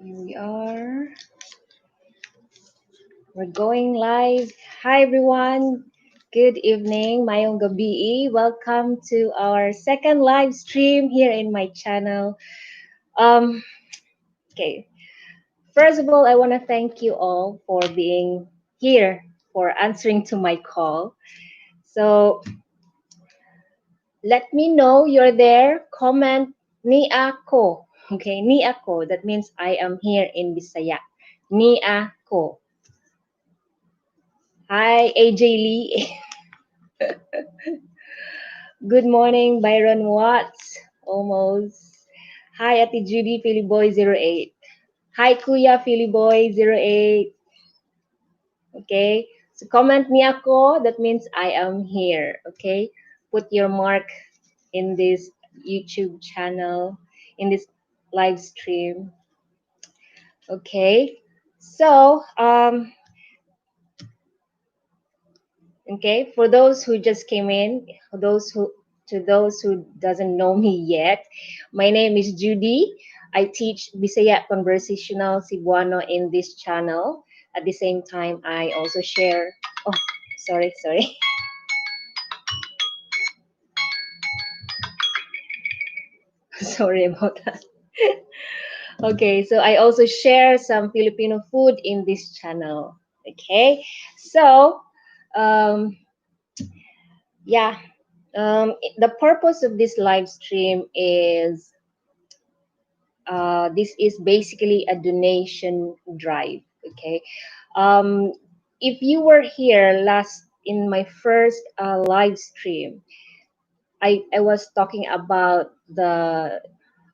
Here we are. We're going live. Hi everyone. Good evening. Mayong gabi. Welcome to our second live stream here in my channel. Um okay. First of all, I want to thank you all for being here, for answering to my call. So, let me know you're there. Comment ni ako. Okay, ni ako. That means I am here in Bisaya. Ni ako. Hi, AJ Lee. Good morning, Byron Watts. Almost. Hi, Ate Judy, Philly Boy 08. Hi, Kuya, Philly Boy 08. Okay. So comment ni ako. That means I am here. Okay. Put your mark in this YouTube channel, in this live stream. Okay. So, okay, for those who just came in, those who doesn't know me yet, my name is Judy. I teach Bisaya conversational Cebuano in this channel. At the same time, I also share. Oh, sorry. Sorry about that. Okay, so I also share some Filipino food in this channel. Okay, so um, yeah, the purpose of this live stream is this is basically a donation drive. Okay, um, if you were here last in my first live stream, I was talking about the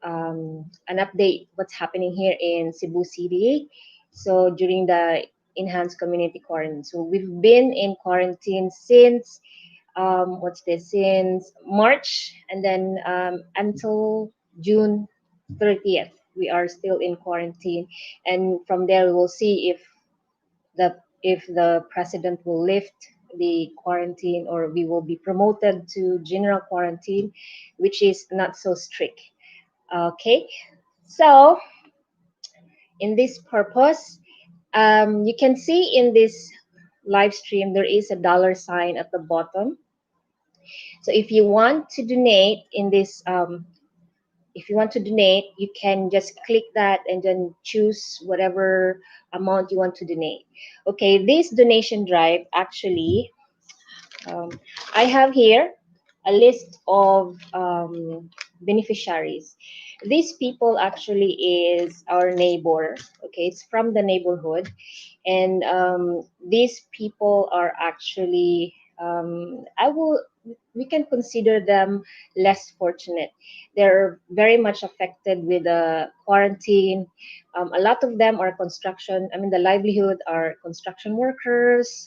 an update what's happening here in Cebu City. So during the enhanced community quarantine, so we've been in quarantine since what's this since March, and then until June 30th we are still in quarantine, and from there we will see if the president will lift the quarantine or we will be promoted to general quarantine, which is not so strict. Okay, so in this purpose, you can see in this live stream there is a dollar sign at the bottom. So if you want to donate in this, if you want to donate, you can just click that and then choose whatever amount you want to donate. Okay, this donation drive actually, um, I have here a list of beneficiaries. These people actually is our neighbor. Okay, it's from the neighborhood, and these people are actually I will we can consider them less fortunate. They're very much affected with the quarantine. A lot of them are construction. I mean, the livelihood are construction workers.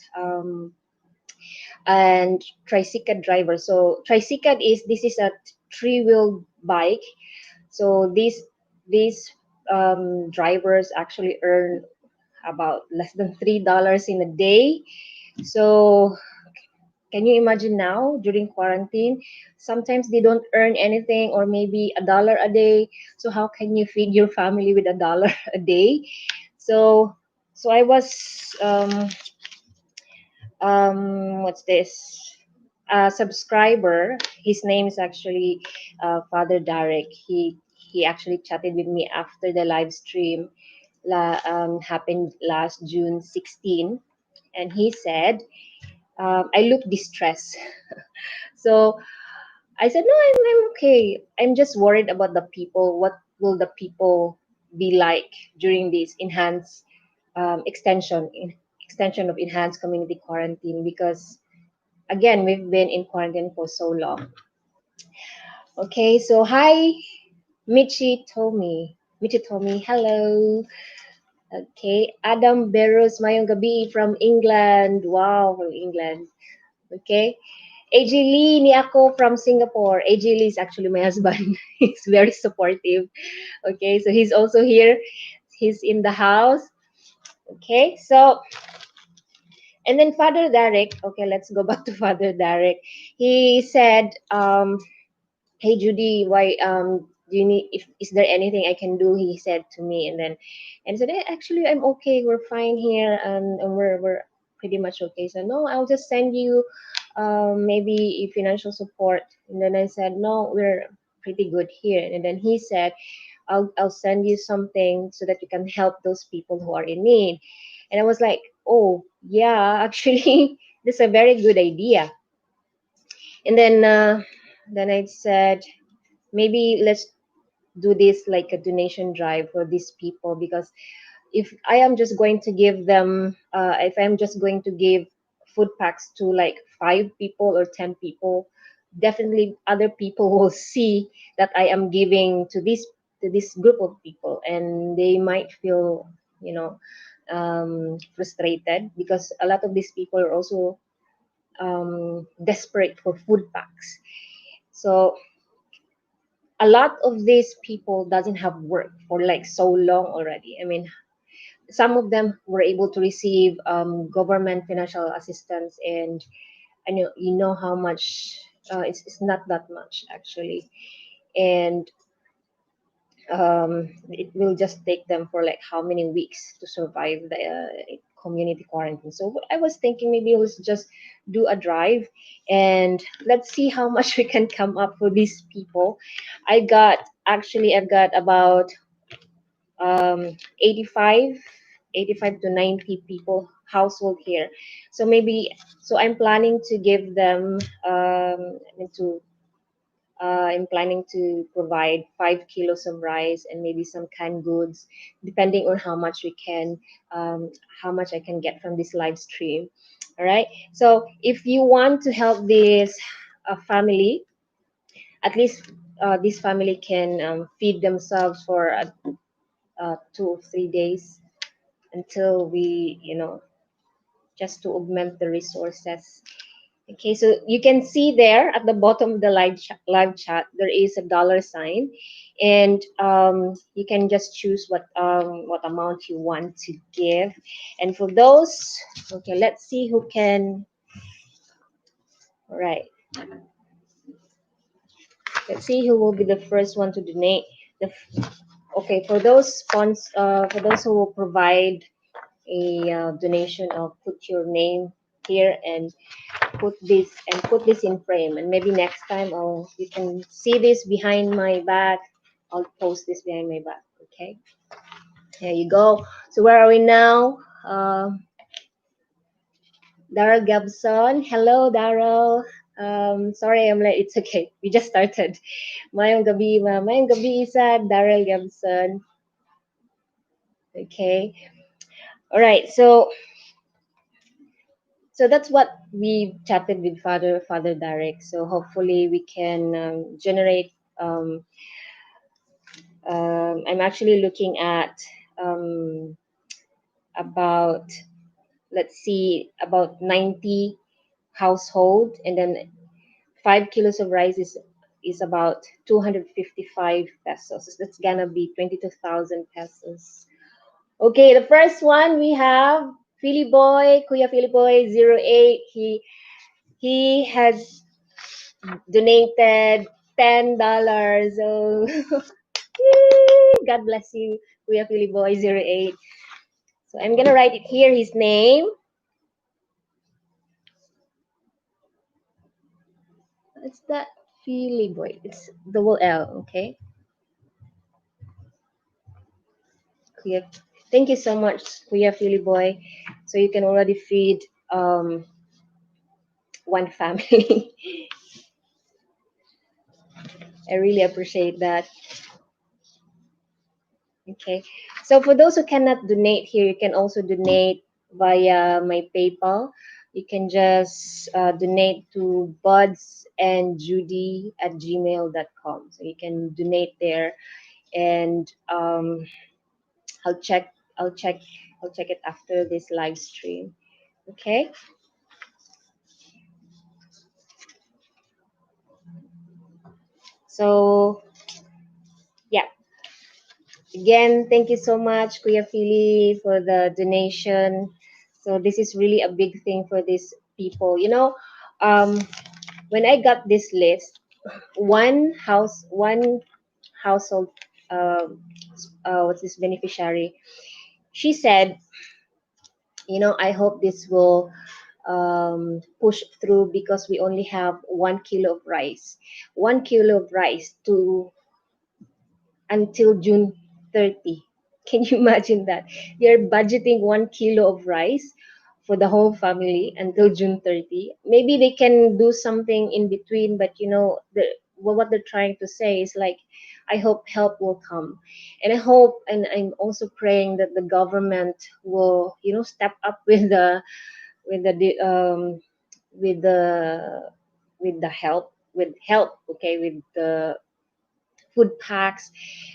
And tricycle driver. So tricycle is this is a three-wheel bike. So these drivers actually earn about less than $3 in a day. So can you imagine now during quarantine? Sometimes they don't earn anything or maybe $1 a day. So how can you feed your family with $1 a day? So so I was what's this subscriber. His name is actually Father Derek. He actually chatted with me after the live stream happened last June 16, and he said I look distressed. So I said no, I'm okay. I'm just worried about the people. What will the people be like during this enhanced extension of enhanced community quarantine? Because again, we've been in quarantine for so long. Okay, so hi, Michi Tomi, hello. Okay, Adam Beros Mayong Gabi from England. Wow, from England. Okay, AJ Lee ni ako from Singapore. AJ Lee is actually my husband. He's very supportive. Okay, so he's also here. He's in the house. Okay, so and then Father Derek. Okay, let's go back to Father Derek. He said, "Hey Judy, why do you need, if is there anything I can do, he said to me. And I said, actually, I'm okay, we're fine here, and we're pretty much okay. So no, I'll just send you maybe a financial support. And then I said, no, we're pretty good here. And then he said, I'll send you something so that you can help those people who are in need. And I was like, oh yeah, actually, this is a very good idea. And then I said, maybe let's do this like a donation drive for these people, because if I am just going to give them, if I'm just going to give food packs to like 5 people or 10 people, definitely other people will see that I am giving to this group of people, and they might feel, you know, frustrated, because a lot of these people are also desperate for food packs. So a lot of these people doesn't have work for like so long already. I mean, some of them were able to receive government financial assistance, and I know, you know how much, it's not that much actually. And it will just take them for like how many weeks to survive the community quarantine. So I was thinking, maybe let's just do a drive, and let's see how much we can come up for these people. I've got about um, 85 85 to 90 people household here. So maybe, so I'm planning to give them to I'm planning to provide 5 kilos of rice and maybe some canned goods, depending on how much we can, how much I can get from this live stream. All right. So if you want to help this family, at least this family can feed themselves for 2 or 3 days until we, just to augment the resources. Okay, so you can see there at the bottom of the live chat, there is a dollar sign, and you can just choose what amount you want to give. And for those, okay, let's see who can. All right, let's see who will be the first one to donate. Okay, for those for those who will provide a donation, I'll put your name here and put this in frame, and maybe next time you can see this behind my back. I'll post this behind my back. Okay, there you go. So where are we now? Daryl Gabson, hello Daryl. Sorry I'm late, it's okay, we just started. Mayong gabi isa, Daryl Gabson. Okay, all right, so that's what we chatted with Father Derek. So hopefully we can generate. I'm actually looking at um, about, let's see, about 90 household, and then 5 kilos of rice is about 255 pesos. So that's gonna be 22,000 pesos. Okay, the first one we have Philly Boy, Kuya Philly Boy 08. He has donated $10. So God bless you, Kuya Philly Boy 08. So I'm gonna write it here, his name. It's that Philly Boy. It's double L, okay? Kuya, thank you so much, Kuya Philly Boy. So you can already feed one family. I really appreciate that. Okay. So for those who cannot donate here, you can also donate via my PayPal. You can just donate to budsandjudy@gmail.com. So you can donate there, and I'll check. I'll check. I'll check it after this live stream. Okay. So yeah. Again, thank you so much, Kuya Philly, for the donation. So this is really a big thing for these people. Um, when I got this list, one household, what's this beneficiary. She said, I hope this will push through because we only have 1 kilo of rice. 1 kilo of rice to until June 30. Can you imagine that? They're budgeting 1 kilo of rice for the whole family until June 30. Maybe they can do something in between, but what they're trying to say is like, I hope help will come. And I hope, and I'm also praying that the government will, step up with the with the with the help, okay, with the food packs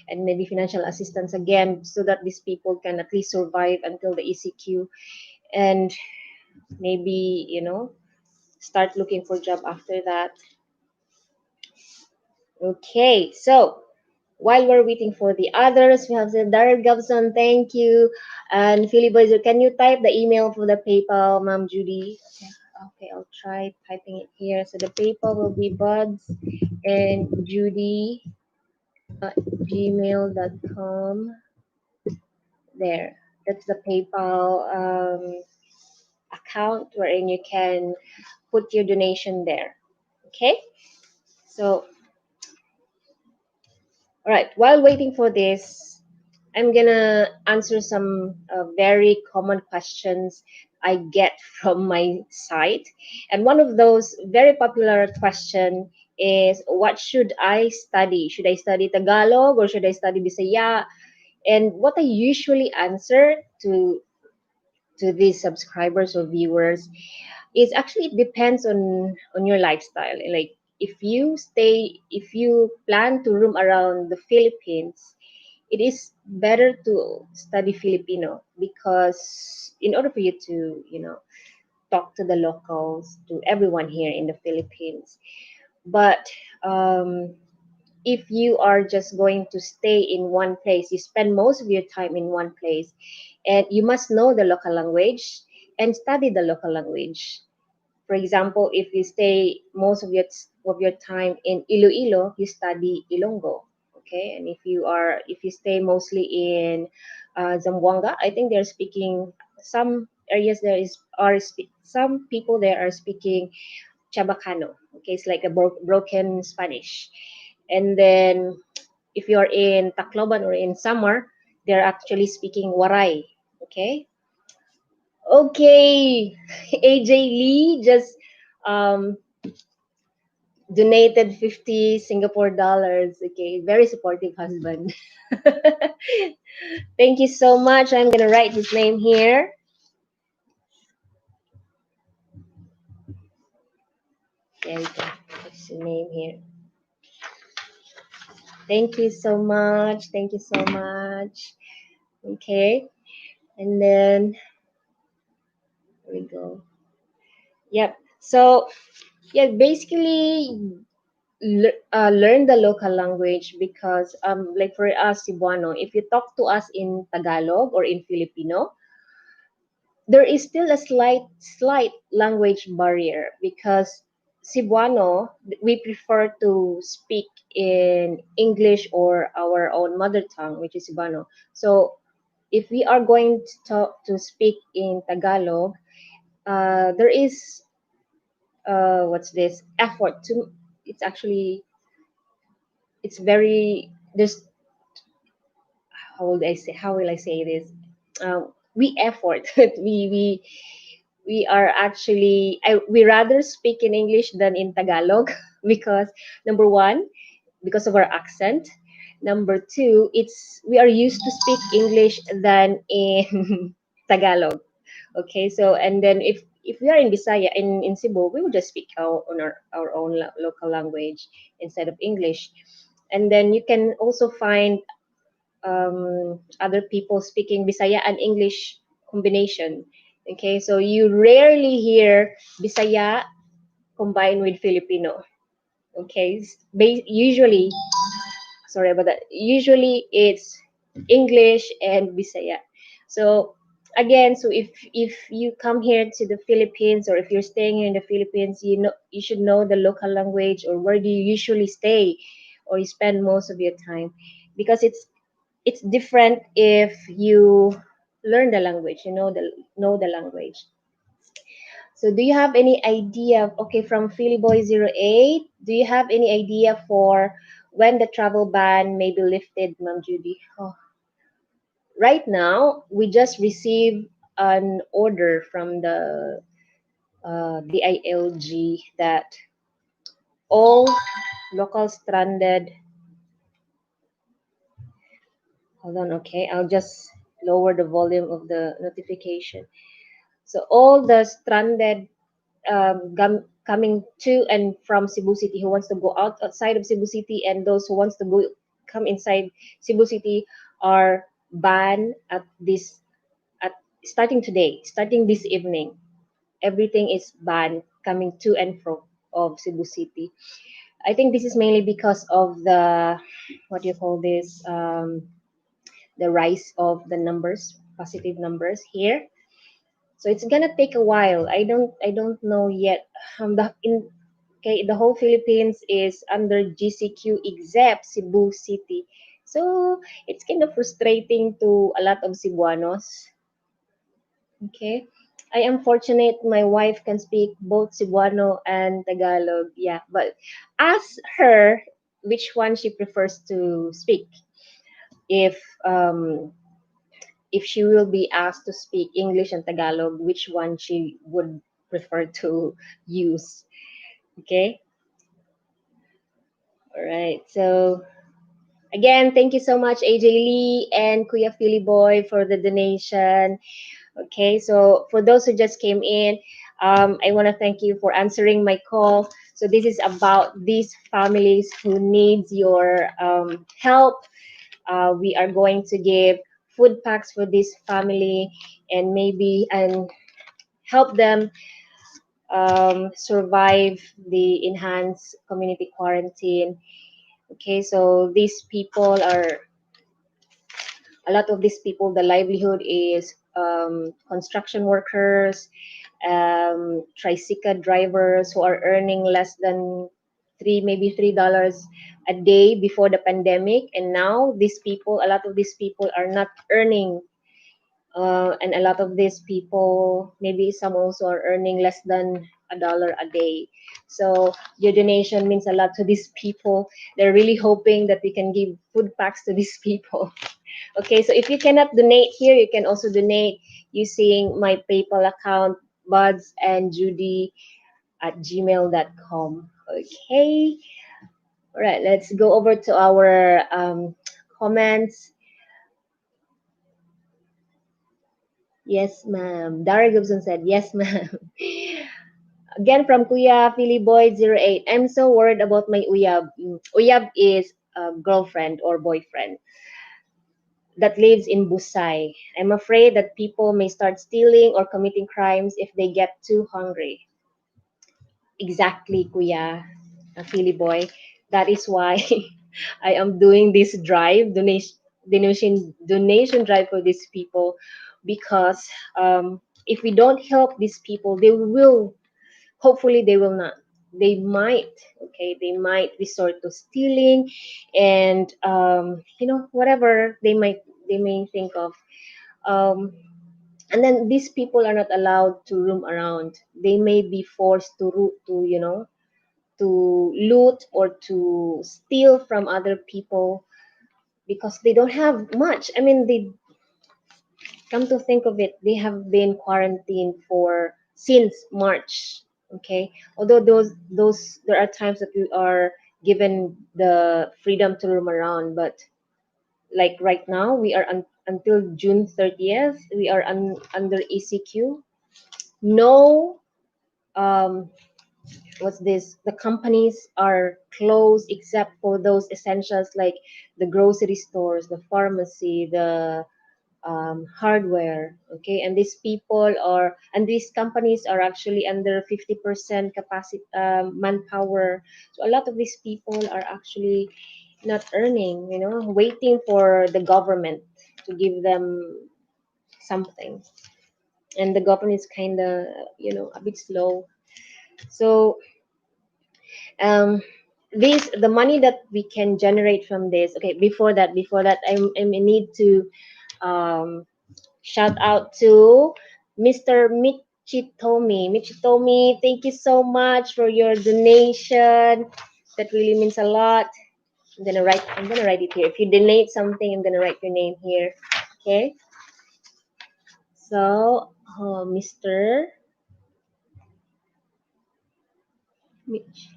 and maybe financial assistance again, so that these people can at least survive until the ECQ, and maybe start looking for job after that. Okay, so while we're waiting for the others, we have the Darrell Gobson, thank you. And Philly Boyzer, can you type the email for the PayPal, Ma'am Judy? Okay, I'll try typing it here. So the PayPal will be buds and Judy gmail.com. There, that's the PayPal account wherein you can put your donation there. Okay, so all right, while waiting for this, I'm gonna answer some very common questions I get from my site. And one of those very popular question is, what should I study? Should I study Tagalog or should I study Bisaya? And what I usually answer to these subscribers or viewers is, actually it depends on your lifestyle. Like, if you plan to roam around the Philippines, it is better to study Filipino, because in order for you to talk to the locals, to everyone here in the Philippines. But if you are just going to stay in one place, you spend most of your time in one place, and you must know the local language and study the local language. For example, if you stay most of your time in Iloilo, you study Ilonggo. Okay, and if you stay mostly in Zamboanga, I think they're speaking, some areas there is are some people there are speaking Chabacano. Okay, it's like a broken Spanish. And then if you're in Tacloban or in Samar, they're actually speaking Waray. Okay. Okay. AJ Lee just um, donated 50 Singapore dollars. Okay. Very supportive husband. Thank you so much. I'm going to write his name here. There we go. What's his name here? Thank you so much. Thank you so much. Okay. And then here we go. Yep. So, yeah, basically learn the local language, because like for us Cebuano, if you talk to us in Tagalog or in Filipino, there is still a slight language barrier, because Cebuano, we prefer to speak in English or our own mother tongue, which is Cebuano. So if we are going to speak in Tagalog, there is what's this effort to, it's actually, it's very, there's, how will I say this? We effort. We are actually, we rather speak in English than in Tagalog because number one, because of our accent. Number two, it's we are used to speak English than in Tagalog. Okay, so and then if we are in Bisaya in Cebu, we will just speak our own local language instead of English. And then you can also find other people speaking Bisaya and English combination. Okay, so you rarely hear Bisaya combined with Filipino. Okay, usually, sorry about that. Usually it's English and Bisaya. So again, so if you come here to the Philippines, or if you're staying here in the Philippines, you should know the local language, or where do you usually stay or you spend most of your time, because it's different if you learn the language, you know the language. So do you have any idea, okay, from Philly Boy 08, do you have any idea for when the travel ban may be lifted, Ma'am Judy? Oh, right now, we just received an order from the DILG that all local stranded, hold on, okay, I'll just lower the volume of the notification. So all the stranded coming to and from Cebu City who wants to go outside of Cebu City, and those who wants to go come inside Cebu City are banned at this at starting today, starting this evening. Everything is banned coming to and from of Cebu City. I think this is mainly because of the, what do you call this, the rise of the numbers, positive numbers here. So it's gonna take a while. I don't know yet. Okay, the whole Philippines is under GCQ except Cebu City. So it's kind of frustrating to a lot of Cebuanos. Okay. I am fortunate my wife can speak both Cebuano and Tagalog. Yeah, but ask her which one she prefers to speak. If um if she will be asked to speak English and Tagalog, which one she would prefer to use. Okay. All right. So again, thank you so much, AJ Lee and Kuya Philly Boy, for the donation. Okay, so for those who just came in, I want to thank you for answering my call. So this is about these families who needs your help. We are going to give food packs for this family, and maybe and help them survive the enhanced community quarantine. Okay, so these people are, a lot of these people, the livelihood is construction workers, tricycle drivers who are earning less than maybe $3 a day before the pandemic, and now these people, a lot of these people are not earning, and a lot of these people, maybe some also are earning less than $1 a day. So your donation means a lot to these people. They're really hoping that we can give food packs to these people. Okay, so if you cannot donate here, you can also donate using my PayPal account, budsandjudy@gmail.com. Okay, all right, let's go over to our comments. Yes, ma'am. Dara Gibson said, yes, ma'am. Again from Kuya Philly Boy 08. I'm so worried about my uyab. Uyab is a girlfriend or boyfriend that lives in Busai. I'm afraid that people may start stealing or committing crimes if they get too hungry. Exactly, Kuya Philly Boy. That is why I am doing this donation drive for these people, because if we don't help these people, they will, hopefully they will not, they might, okay, they might resort to stealing, and whatever they may think of, um, and then these people are not allowed to roam around. They may be forced to loot or to steal from other people because they don't have much. I mean, they, come to think of it, they have been quarantined for since March. Okay, although those there are times that we are given the freedom to roam around, but like right now, we are until June 30th. We are under ECQ. No, um, what's this? The companies are closed except for those essentials like the grocery stores, the pharmacy, the hardware. Okay, and these companies are actually under 50% capacity, manpower. So a lot of these people are actually not earning, waiting for the government to give them something, and the government is kind of a bit slow. So um this, the money that we can generate from this. Okay, before that, I need to um shout out to Mr. Michitomi. Michitomi, thank you so much for your donation. That really means a lot. I'm gonna write it here. If you donate something, I'm gonna write your name here. Okay. So, Mr. Mich,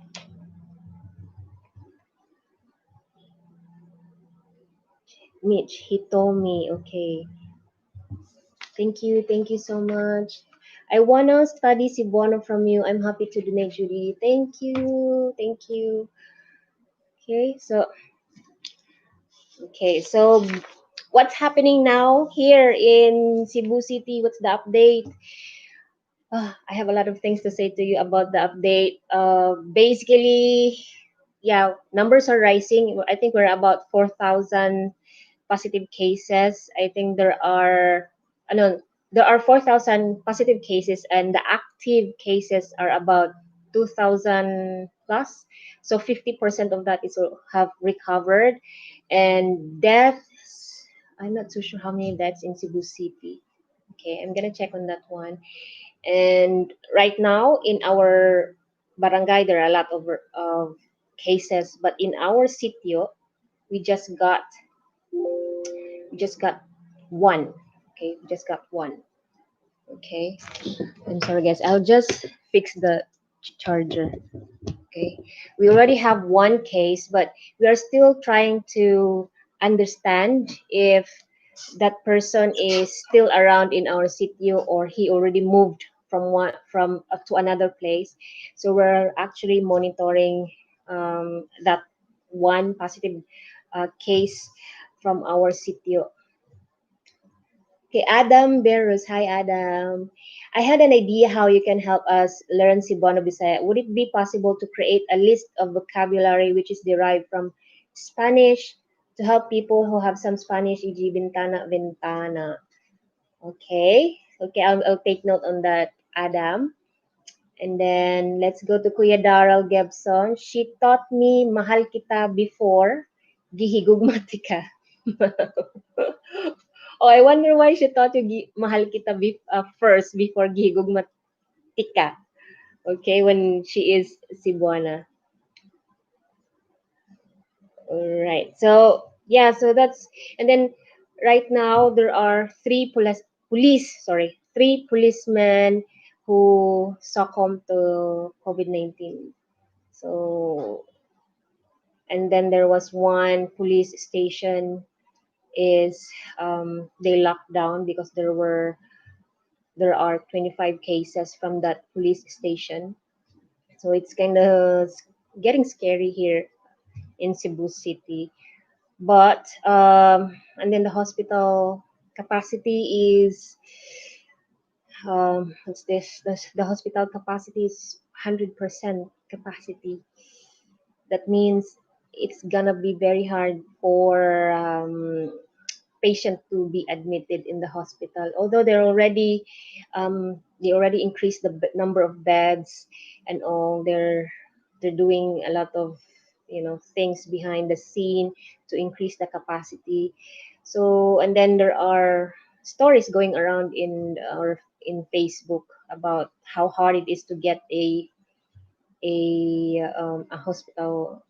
Mitch, he told me. Okay. Thank you so much. I wanna study Cebuano from you. I'm happy to donate, Judy. Thank you. Okay, so what's happening now here in Cebu City? What's the update? I have a lot of things to say to you about the update. Basically, yeah, numbers are rising. I think we're about 4,000 positive cases. I think no, there are 4,000 positive cases, and the active cases are about 2,000 plus. So 50% of that is have recovered, and deaths. I'm not too sure how many deaths in Cebu City. Okay, I'm gonna check on that one. And right now in our barangay, there are a lot of cases, but in our sitio, we just got we just got one. Okay, we just got one. Okay, I'm sorry, guys. I'll just fix the charger. Okay, we already have one case, but we are still trying to understand if that person is still around in our city or he already moved from one from to another place. So we're actually monitoring that one positive case from our city. Okay, Adam Berus. Hi, Adam. I had an idea how you can help us learn Cebuano Bisaya. Would it be possible to create a list of vocabulary which is derived from Spanish to help people who have some Spanish, e.g. ventana, ventana? Okay, I'll take note on that, Adam. And then let's go to Kuya Daryl Gebson. She taught me mahal kita before gihigugmatika. Oh, I wonder why she taught you mahal kita first before gihigugmatika. Okay, when she is Cebuana. All right. So yeah, so that's and then right now there are three policemen who succumbed to COVID-19. So and then there was one police station is they locked down because there are 25 cases from that police station. So it's kind of getting scary here in Cebu City. But and then the hospital capacity is what's this? The hospital capacity is 100% capacity. That means it's gonna be very hard for patient to be admitted in the hospital. Although they already increased the number of beds and all. They're doing a lot of things behind the scene to increase the capacity. So and then there are stories going around in Facebook about how hard it is to get a hospital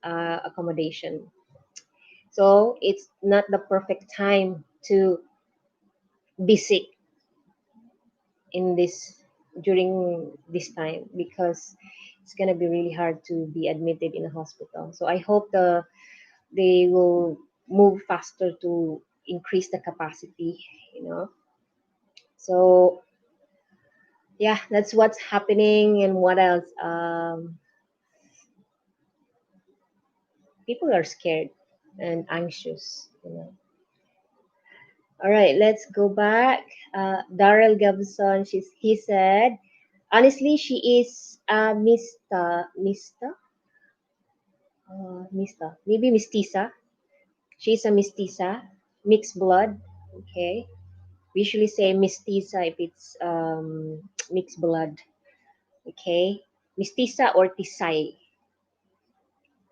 accommodation. So it's not the perfect time to be sick in this during this time because it's gonna be really hard to be admitted in a hospital. So I hope they will move faster to increase the capacity. You know. So yeah, that's what's happening. And what else? People are scared and anxious. All right, let's go back. Daryl Gabson, he said, honestly, she is maybe mestiza. She's a mestiza, mixed blood. Okay, we usually say mestiza if it's mixed blood. Okay, mestiza or tisay.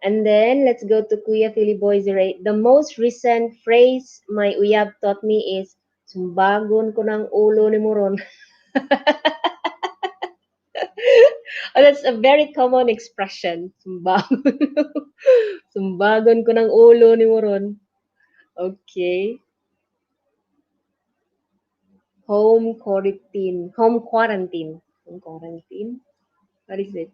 And then let's go to Kuya Philly Boy 08. The most recent phrase my uyab taught me is sumbagon ko ng ulo ni Moron. Oh, that's a very common expression. Sumbagon. Sumbagon ko ng ulo ni Moron. Okay. Home quarantine. Home quarantine. Home quarantine. What is it?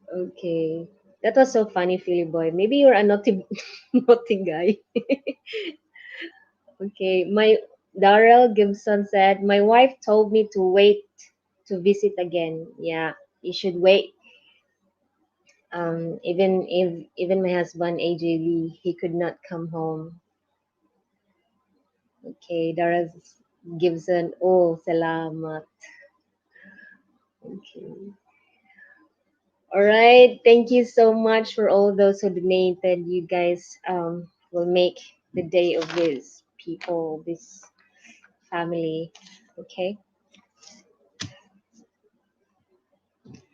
Okay. That was so funny, Philly boy. Maybe you're a naughty, naughty guy. Okay. My Darrell Gibson said, my wife told me to wait to visit again. Yeah, you should wait. Even my husband AJ Lee, he could not come home. Okay, Darrell Gibson. Oh, salamat. Okay. All right. Thank you so much for all those who donated. You guys will make the day of these people, this family. Okay.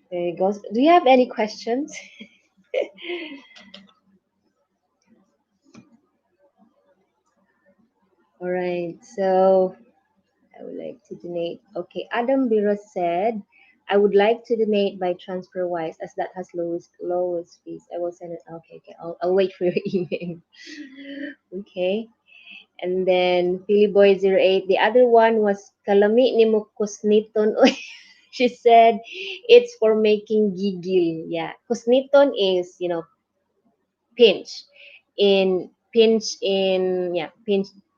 There you go. Do you have any questions? All right. So I would like to donate. Okay. Adam Bira said, I would like to donate by transfer wise as that has lowest fees. I will send it. Okay. Okay. I'll wait for your email. Okay. And then Philly Boy 08. The other one was Kalami ni mo kusniton. She said it's for making gigil. Yeah. Kusniton is, pinch. Pinch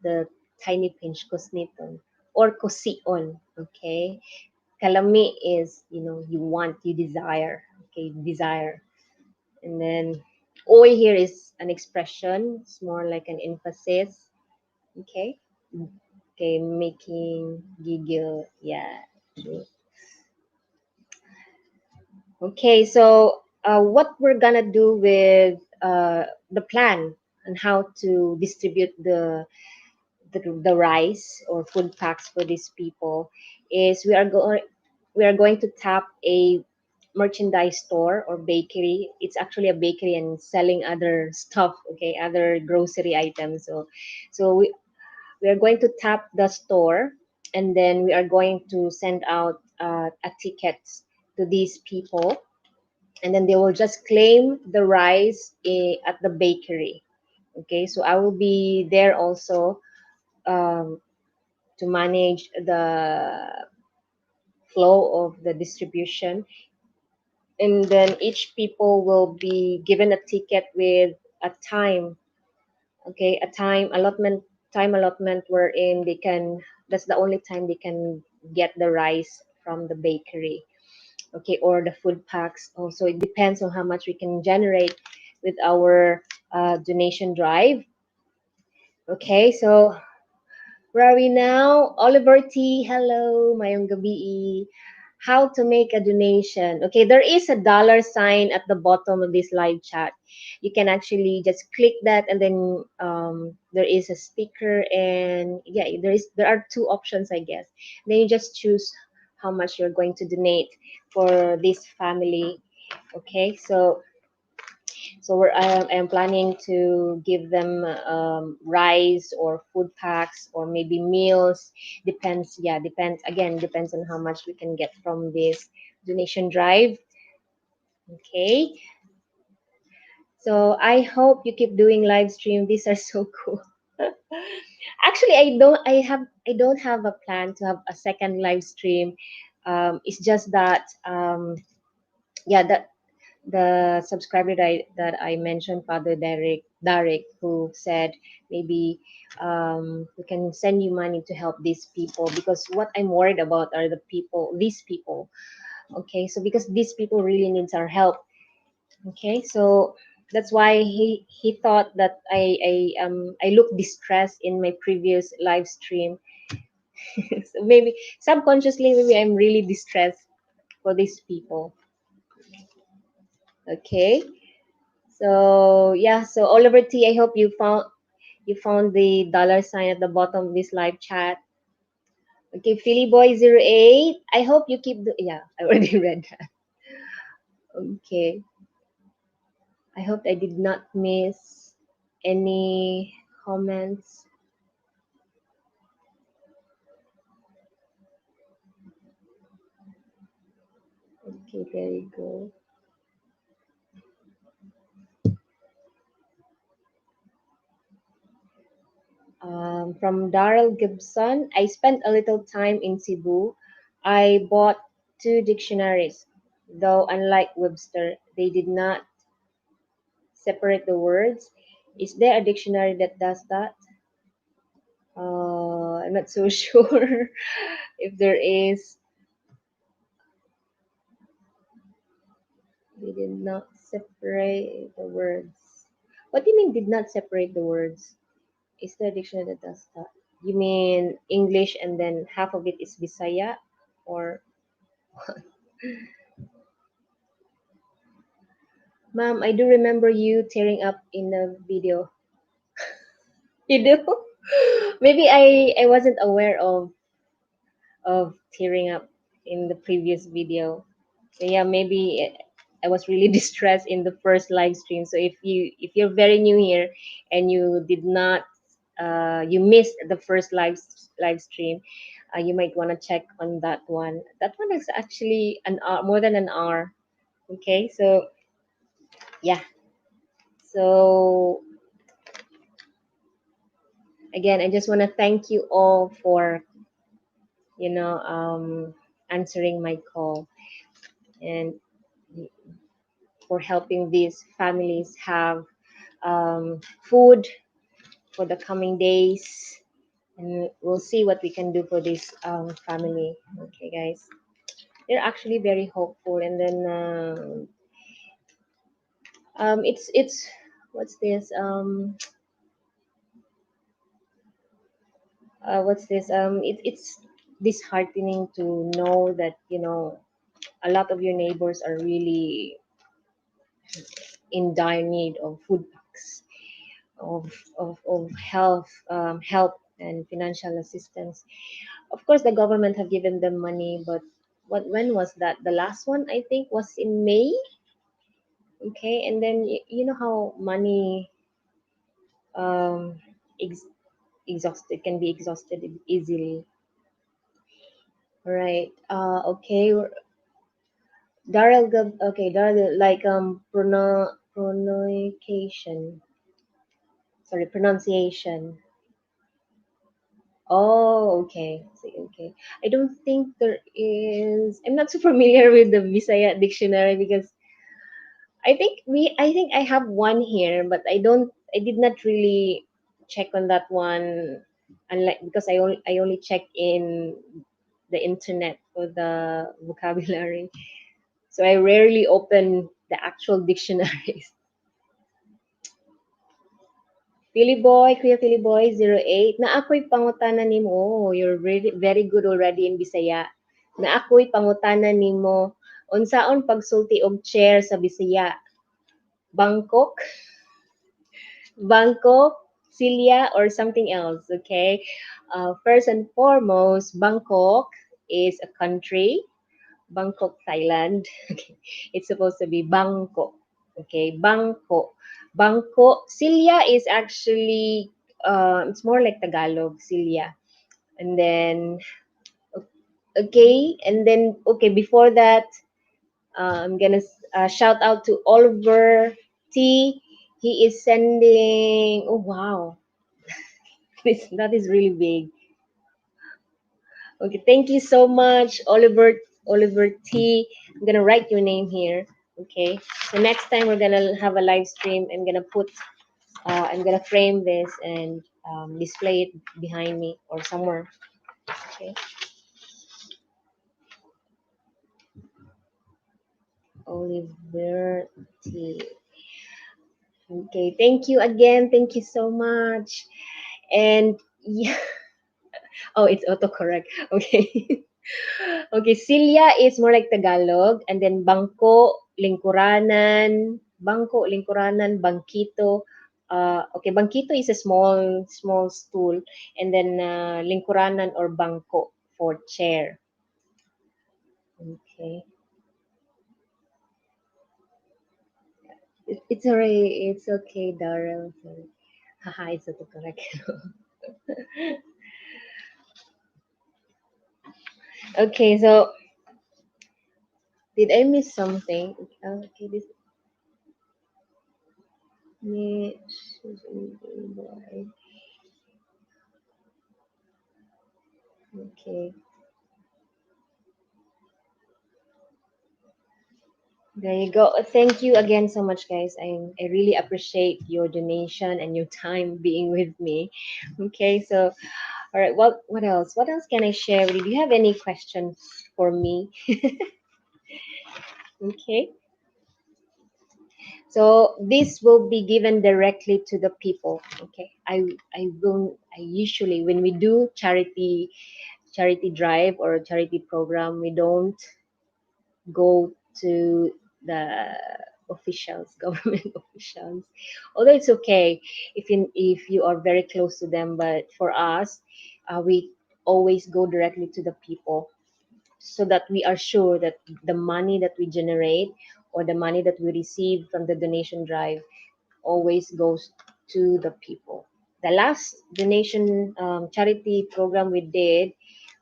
the tiny pinch kusniton or kusion. Okay. Kalami is, you want, you desire. Okay. Desire. And then oi here is an expression. It's more like an emphasis. Okay. Okay, making giggle. Yeah. True. Okay, so what we're gonna do with the plan and how to distribute the rice or food packs for these people is we are going to tap a merchandise store or bakery. It's actually a bakery and selling other stuff. Okay, other grocery items. So we are going to tap the store and then we are going to send out a ticket to these people and then they will just claim the rice at the bakery. Okay, so I will be there also um, to manage the flow of the distribution, and then each people will be given a ticket with a time. Okay, a time allotment wherein they can, that's the only time they can get the rice from the bakery. Okay, or the food packs also. It depends on how much we can generate with our donation drive. Okay, so where are we now? Oliver T, hello, mayong gabi. How to make a donation. Okay, there is a dollar sign at the bottom of this live chat. You can actually just click that and then there is a sticker and yeah, there are two options, I guess. Then you just choose how much you're going to donate for this family. Okay, so I'm planning to give them rice or food packs or maybe meals. Depends. Yeah, depends. Again, depends on how much we can get from this donation drive. Okay. So I hope you keep doing live stream. These are so cool. Actually, I don't have a plan to have a second live stream. It's just that yeah, that the subscriber that I mentioned, Father Derek, who said maybe we can send you money to help these people because what I'm worried about are these people. Okay, so because these people really needs our help. Okay, so that's why he thought that I look distressed in my previous live stream. So maybe subconsciously, maybe I'm really distressed for these people. Okay. So yeah, so Oliver T, I hope you found the dollar sign at the bottom of this live chat. Okay, Philly Boy 08. I hope you keep the yeah, I already read that. Okay. I hope I did not miss any comments. Okay, there you go. From Darrell Gibson, I spent a little time in Cebu. I bought two dictionaries, though unlike Webster, they did not separate the words. Is there a dictionary that does that? I'm not so sure if there is. They did not separate the words. What do you mean did not separate the words? Is there a dictionary that does that? You mean English and then half of it is Bisaya? Or, ma'am, I do remember you tearing up in the video. You do? Maybe I wasn't aware of tearing up in the previous video. So yeah, maybe I was really distressed in the first live stream. So if you're very new here and you did not you missed the first live stream, you might want to check on that one. That one is actually an hour, more than an hour. Okay, so yeah. So again, I just want to thank you all for you know answering my call and for helping these families have food for the coming days, and we'll see what we can do for this family. Okay, guys, they're actually very hopeful. And then it's what's this what's this it's disheartening to know that a lot of your neighbors are really in dire need of food packs, of health help and financial assistance. Of course, the government have given them money, but when was that? The last one I think was in May. Okay, and then you know how money um, ex- exhausted can be exhausted easily. Right. Okay. Okay, Darrell, like pronunciation. Sorry, pronunciation. Oh, okay. Okay. I don't think there is. I'm not so familiar with the Visaya dictionary because I think I have one here, but I did not really check on that one, unlike because I only check in the internet for the vocabulary. So I rarely open the actual dictionaries. Philly Boy, Kuya Philly Boy 08, na ako'y pangutanan nimo. Oh, you're very, very good already in Bisaya. Na ako'y pangutanan nimo. Unsaon pagsulti og chair sa Bisaya? Bangkok, Bangkok, Celia, or something else, okay? First and foremost, Bangkok is a country. Bangkok, Thailand. Okay. It's supposed to be Bangkok. Okay, Bangkok. Bangkok. Celia is actually, it's more like Tagalog, Celia. And then, okay, and then, okay, before that, I'm gonna shout out to Oliver T. He is sending, oh wow, that is really big. Okay, thank you so much, Oliver T. I'm gonna write your name here. Okay, so next time we're gonna have a live stream. I'm gonna frame this and display it behind me or somewhere. Okay, Oliver T. Okay, thank you again. Thank you so much. And yeah, oh, it's autocorrect. Okay. Okay, Silya is more like Tagalog, and then Bangkito, Bangkito. Okay, Bangkito is a small stool, and then Lingkuranan or Bangko for chair. Okay. It's alright. It's okay, Daryl. Sorry. Haha, it's correct. Okay, so did I miss something? Okay, this me. Okay, there you go. Thank you again so much, guys. I really appreciate your donation and your time being with me. Okay, so all right. What else? What else can I share with you? Do you have any questions for me? Okay. So this will be given directly to the people. Okay. I usually when we do charity drive or charity program, we don't go to the officials, government officials. Although it's okay if you are very close to them, but for us, we always go directly to the people so that we are sure that the money that we generate or the money that we receive from the donation drive always goes to the people. The last donation charity program we did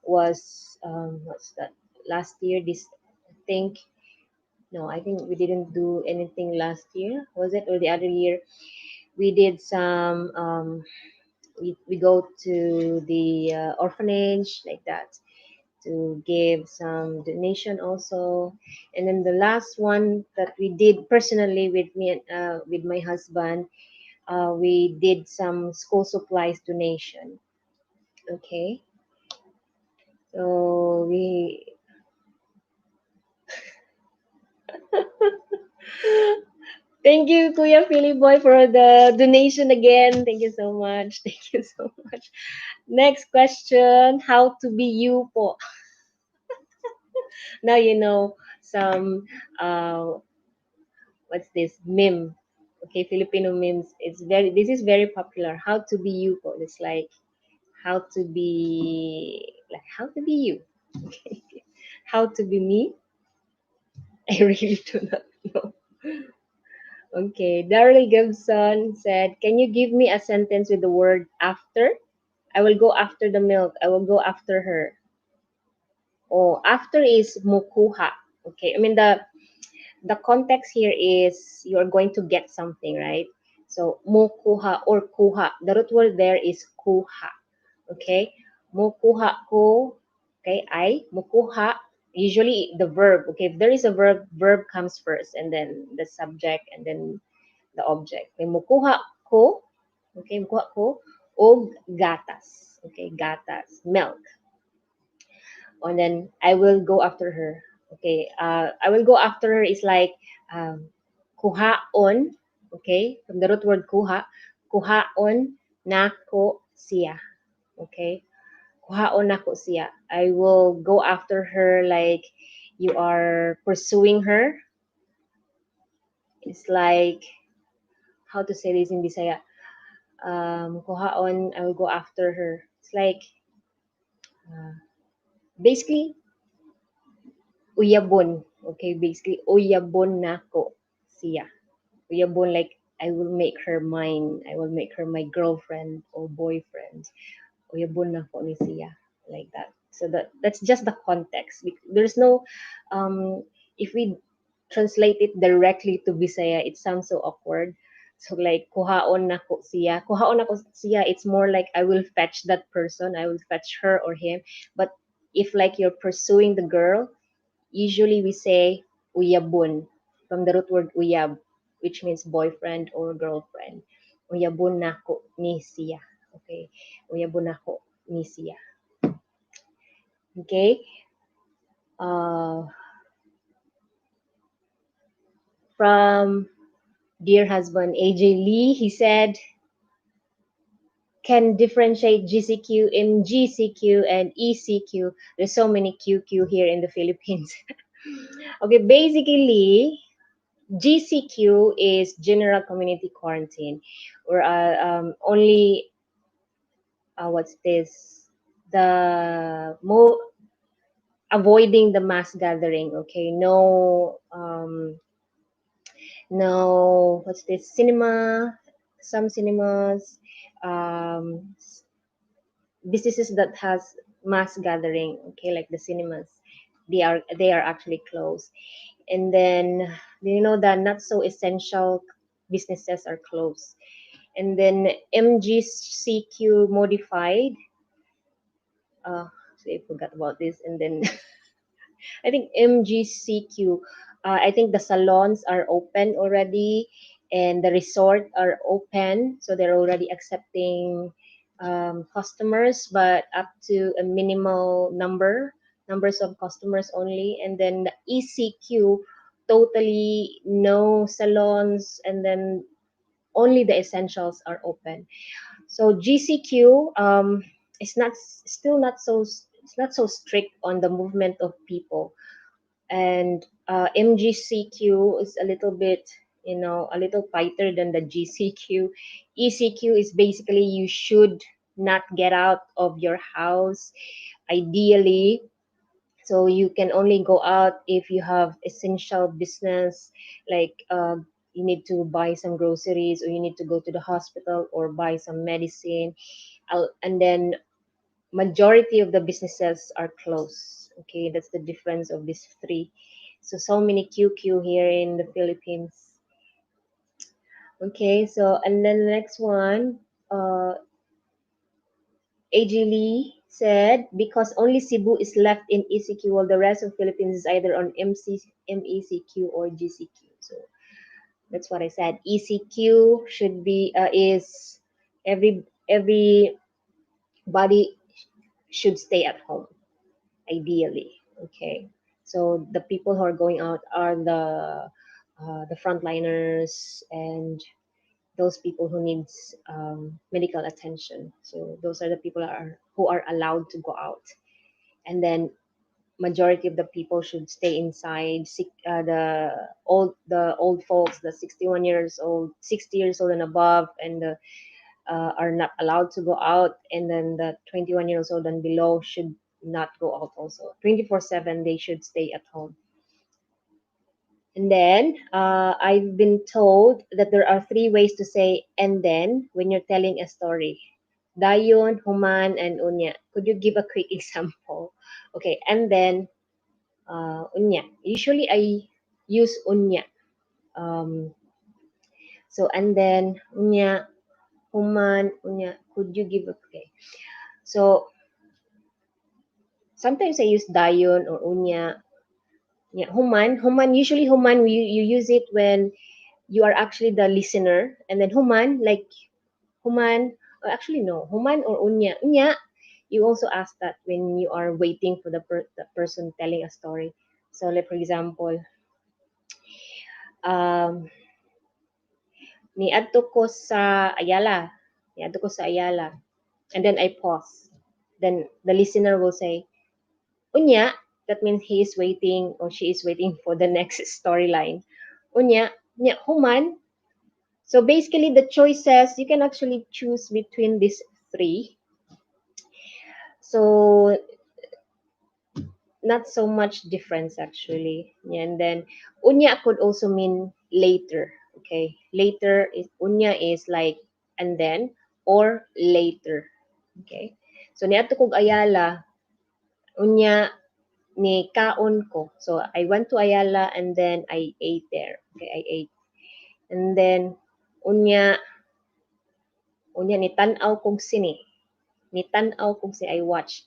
was what's that? Last year. This I think no, I think we didn't do anything last year. Was it or the other year? We did some. We go to the orphanage like that to give some donation also, and then the last one that we did personally with me and with my husband, we did some school supplies donation. Okay, so we thank you, Kuya Philly Boy, for the donation again. Thank you so much. Thank you so much. Next question: how to be you po? Now you know some what's this meme? Okay, Filipino memes. It's very. This is very popular. How to be you po? It's like how to be how to be you. Okay. How to be me? I really do not know. Okay, Daryl Gibson said, "Can you give me a sentence with the word after? I will go after the milk. I will go after her." Oh, after is mukuha. Okay, I mean the context here is you're going to get something, right? So mukuha or kuha. The root word there is kuha. Okay, mukuha ko. Okay, I mukuha. Usually the verb. Okay, if there is a verb comes first, and then the subject, and then the object. Okay, mukuha ko. Okay, mukuha ko og gatas. Okay, gatas, milk. And then I will go after her. Okay, I will go after her is like kuhaon. Okay, from the root word kuhaon nako siya. Okay, kuhaon nako siya. I will go after her like you are pursuing her. It's like how to say this in Bisaya. Kuhaon, I will go after her. It's like uh, basically uyabon. Okay, basically uyabon nako siya. Uyabon like I will make her mine. I will make her my girlfriend or boyfriend. Uyabon nako ni siya like that. So that's just the context. There's no if we translate it directly to Bisaya, it sounds so awkward. So like kuhaon nako siya. Kuhaon nako siya, it's more like I will fetch that person. I will fetch her or him. But if like you're pursuing the girl, usually we say uyabon from the root word uyab, which means boyfriend or girlfriend. Uyabon nako ni siya. Okay. Uyabon nako ni siya. Okay. Uh, from dear husband AJ Lee, he said, can differentiate GCQ, MGCQ, and ECQ. There's so many QQ here in the Philippines. Okay, basically, GCQ is General Community Quarantine, or only what's this? The avoiding the mass gathering. Okay, no No, what's this? Cinema, some cinemas, businesses that has mass gathering, okay, like the cinemas, they are actually closed. And then the not so essential businesses are closed. And then MGCQ modified. So I forgot about this. And then I think MGCQ. I think the salons are open already, and the resort are open, so they're already accepting customers, but up to a minimal numbers of customers only. And then the ECQ, totally no salons, and then only the essentials are open. So GCQ is not still not so it's not so strict on the movement of people. And MGCQ is a little bit, a little tighter than the GCQ. ECQ is basically you should not get out of your house, ideally. So you can only go out if you have essential business, like you need to buy some groceries, or you need to go to the hospital or buy some medicine. And then majority of the businesses are closed. Okay, that's the difference of these three. So many QQ here in the Philippines. Okay, so and then the next one, AG Lee said, because only Cebu is left in ECQ, while the rest of Philippines is either on MECQ or GCQ. So that's what I said. ECQ should be is everybody should stay at home, ideally. Okay, so the people who are going out are the frontliners and those people who needs medical attention. So those are the people who are allowed to go out. And then majority of the people should stay inside. The old folks, the 61 years old, 60 years old and above, and are not allowed to go out. And then the 21 years old and below should not go out also. 24/7 they should stay at home. And then I've been told that there are three ways to say "and then" when you're telling a story: dayon, human, and unya. Could you give a quick example? Okay, and then unya. Usually I use unya. Um, so and then unya, human, unya. Could you give a okay? So sometimes I use dayon or unya. Yeah, human. Usually human you use it when you are actually the listener, and then human, like human, or actually no, human or unya. Unya, you also ask that when you are waiting for the person telling a story. So like for example, um, niadto ko sa Ayala. Niadto ko sa Ayala. And then I pause. Then the listener will say, unya, that means he is waiting or she is waiting for the next storyline. Unya, nya, human. So basically the choices, you can actually choose between these three. So not so much difference actually. Yeah, and then unya could also mean later. Okay, later is unya is like and then or later. Okay, so niadto kog Ayala, unya ni kaon ko. So I went to Ayala and then I ate there. Okay, I ate. And then unya ni tan-aw kog sini. Ni tan-aw kog si I watched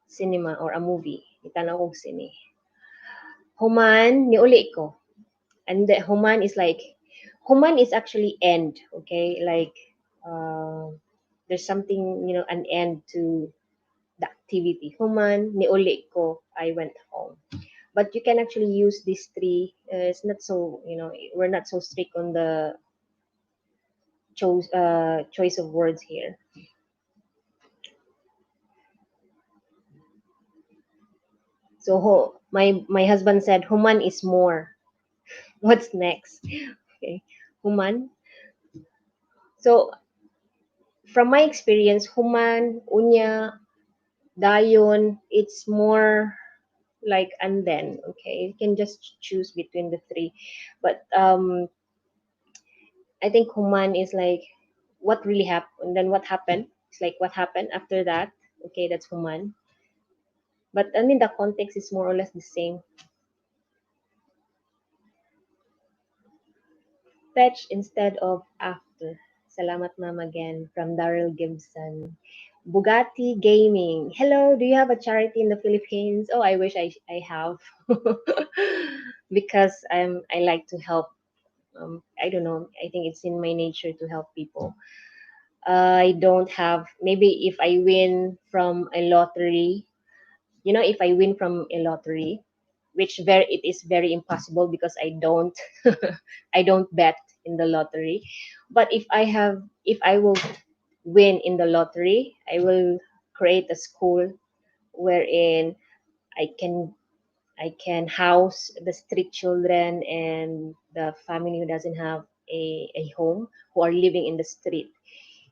cinema or a movie. Ni tan-aw kog sini. Human ni uli ko. And the human is like human is actually end. Okay, like uh, there's something, an end to the activity. Human ni uli ko, I went home. But you can actually use these three. It's not so, we're not so strict on the choice of words here. So my husband said human is more. What's next? Okay, human. So from my experience, human, unya, dayon, it's more like and then. Okay, you can just choose between the three. But I think human is like what really happened, and then what happened. It's like what happened after that. Okay, that's human. But I mean, the context is more or less the same. Fetch instead of after. Salamat ma'am again from Daryl Gibson. Bugatti Gaming. Hello, do you have a charity in the Philippines? Oh, I wish I have. Because I like to help. I don't know. I think it's in my nature to help people. I don't have, maybe if I win from a lottery, if I win from a lottery, which very it is very impossible because I don't bet in the lottery. But if I will win in the lottery, I will create a school wherein I can I can house the street children and the family who doesn't have a home, who are living in the street.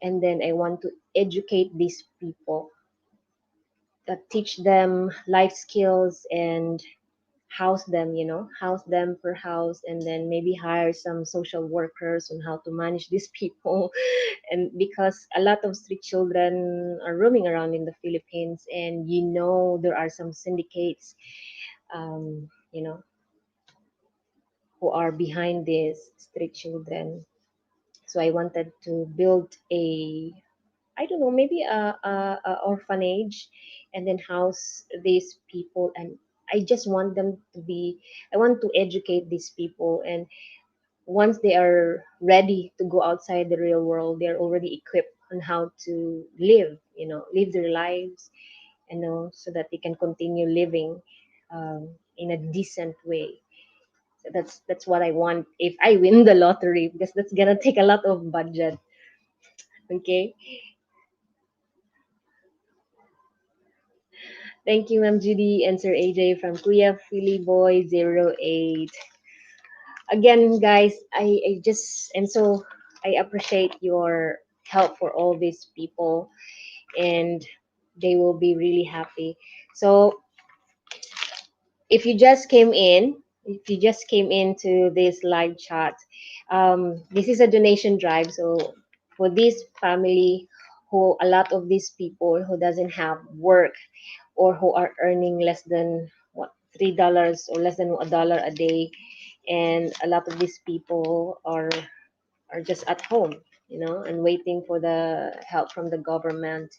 And then I want to educate these people, teach them life skills and house them per house, and then maybe hire some social workers on how to manage these people. And because a lot of street children are roaming around in the Philippines, and there are some syndicates, um, you know, who are behind these street children. So I wanted to build I don't know, maybe a orphanage, and then house these people. And I just want them to be, I want to educate these people. And once they are ready to go outside the real world, they're already equipped on how to live their lives, so that they can continue living in a decent way. So that's what I want if I win the lottery, because that's gonna take a lot of budget. Okay. Thank you, Ma'am Judy and Sir AJ from Kuya Philly Boy 08. Again, guys, I just and so I appreciate your help for all these people, and they will be really happy. So if you just came into this live chat, this is a donation drive. So for this family, who a lot of these people who doesn't have work, or who are earning less than what $3 or less than $1 a day, and a lot of these people are just at home, and waiting for the help from the government.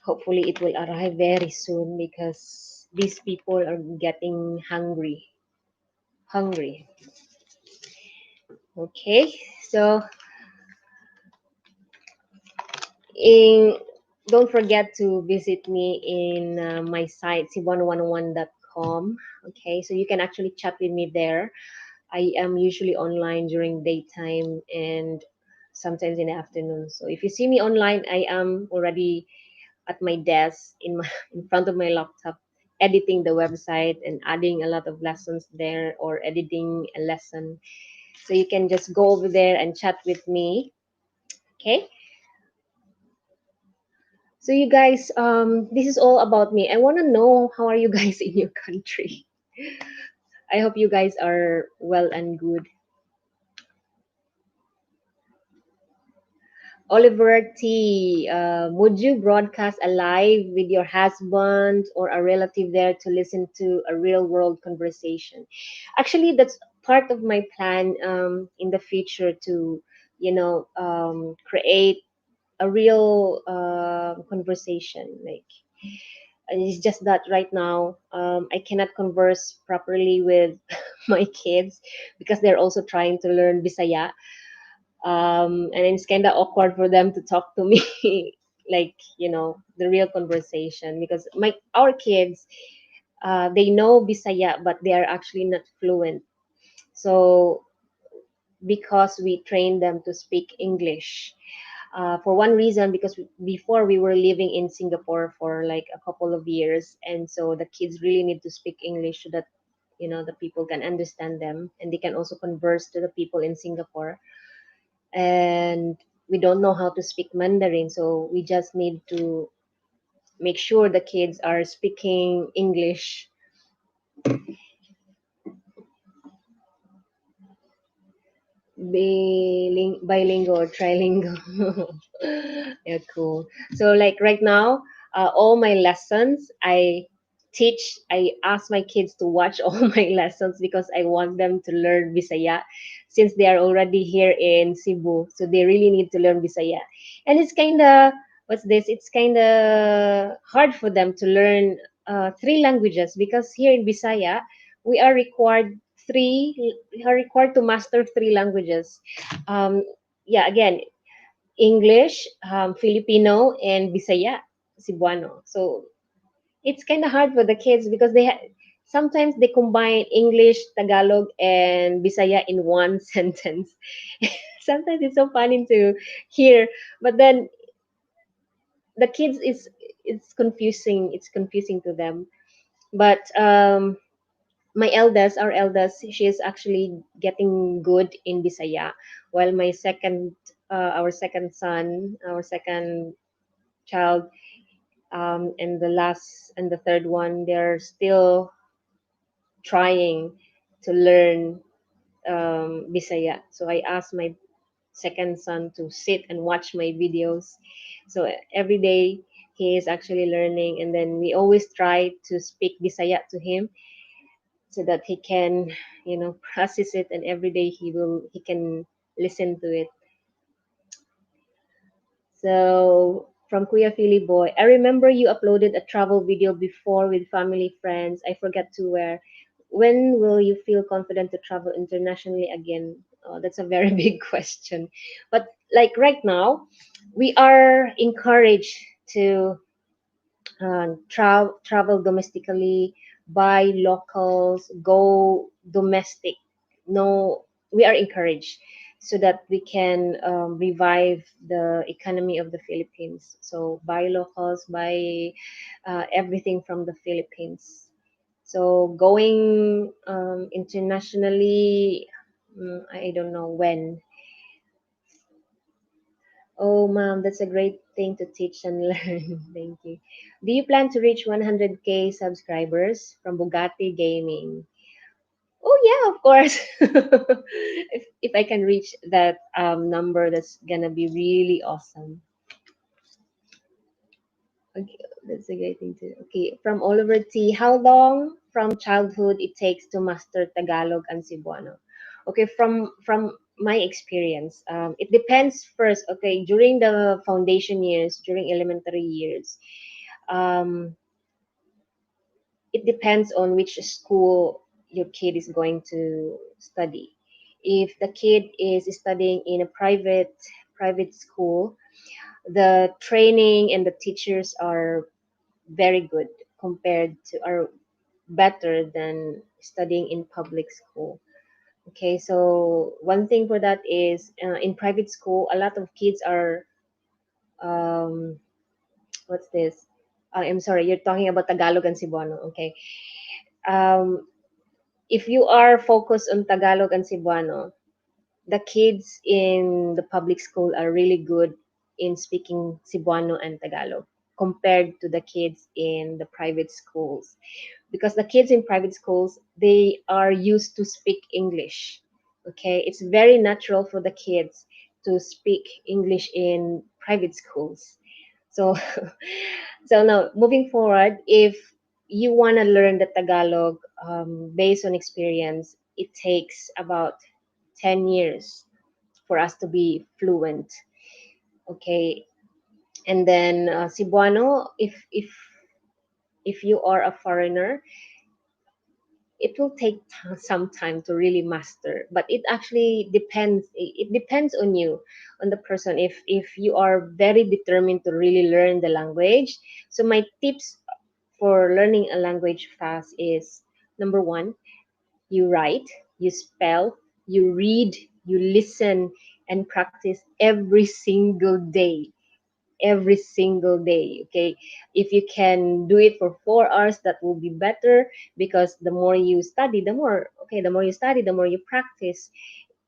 Hopefully it will arrive very soon, because these people are getting hungry. Okay, so in don't forget to visit me in my site c111.com. Okay, so you can actually chat with me there. I am usually online during daytime and sometimes in the afternoon. So if you see me online, I am already at my desk in front of my laptop, editing the website and adding a lot of lessons there, or editing a lesson. So you can just go over there and chat with me. Okay. So you guys, this is all about me. I want to know, how are you guys in your country? I hope you guys are well and good. Oliver T, would you broadcast a live with your husband or a relative there to listen to a real world conversation? Actually, that's part of my plan in the future to, create a real conversation. Like, it's just that right now I cannot converse properly with my kids, because they're also trying to learn Bisaya, and it's kind of awkward for them to talk to me like, the real conversation, because my our kids, they know Bisaya, but they are actually not fluent. So because we train them to speak English, for one reason, because before we were living in Singapore for like a couple of years, and so the kids really need to speak English so that the people can understand them, and they can also converse to the people in Singapore. And we don't know how to speak Mandarin, so we just need to make sure the kids are speaking English. bilingual or trilingual. Yeah, cool. So like right now, all my lessons I ask my kids to watch all my lessons because I want them to learn Bisaya since they are already here in Cebu. So they really need to learn Bisaya. And it's kind of, what's this? It's kind of hard for them to learn three languages because here in Bisaya, we are required three we are required to master three languages. Um, yeah, again, English, Filipino, and Bisaya, Cebuano. So it's kind of hard for the kids because sometimes they combine English, Tagalog, and Bisaya in one sentence. Sometimes it's so funny to hear, but then the kids is it's confusing. It's confusing to them. But my eldest, our eldest, she is actually getting good in Bisaya, while our second son, our second child, and the last and the third one, they're still trying to learn Bisaya. So I asked my second son to sit and watch my videos. So every day he is actually learning, and then we always try to speak Bisaya to him so that he can process it, and every day he can listen to it. So from Kuya Philly Boy, I remember you uploaded a travel video before with family friends. I forget to where. When will you feel confident to travel internationally again? Oh, that's a very big question. But like right now, we are encouraged to travel domestically, buy locals, go domestic. No, we are encouraged so that we can revive the economy of the Philippines. So buy locals, buy everything from the Philippines. So going internationally, I don't know when. Oh, mom, that's a great thing to teach and learn. Thank you. Do you plan to reach 100K subscribers from Bugatti Gaming? Oh, yeah, of course. If I can reach that number, that's gonna be really awesome. Okay, that's a great thing to. Okay, from Oliver T. How long from childhood it takes to master Tagalog and Cebuano? Okay, from my experience, it depends first. Okay, during the foundation years, during elementary years, um, it depends on which school your kid is going to study. If the kid is studying in a private school, the training and the teachers are very good compared to or better than studying in public school. Okay, so one thing for that is in private school, a lot of kids are um, what's this? I'm sorry, you're talking about Tagalog and Cebuano. Okay, um, if you are focused on Tagalog and Cebuano, the kids in the public school are really good in speaking Cebuano and Tagalog compared to the kids in the private schools, because the kids in private schools, they are used to speak English. Okay, it's very natural for the kids to speak English in private schools. So so now moving forward, if you want to learn the Tagalog, based on experience, it takes about 10 years for us to be fluent. Okay, and then Cebuano, if you are a foreigner, it will take some time to really master, but it actually depends. It depends on you, on the person. If you are very determined to really learn the language, so my tips for learning a language fast is: number one, you write, you spell, you read, you listen, and practice every single day. Every single day. Okay, if you can do it for 4 hours, that will be better, because the more you study, the more you study, the more you practice,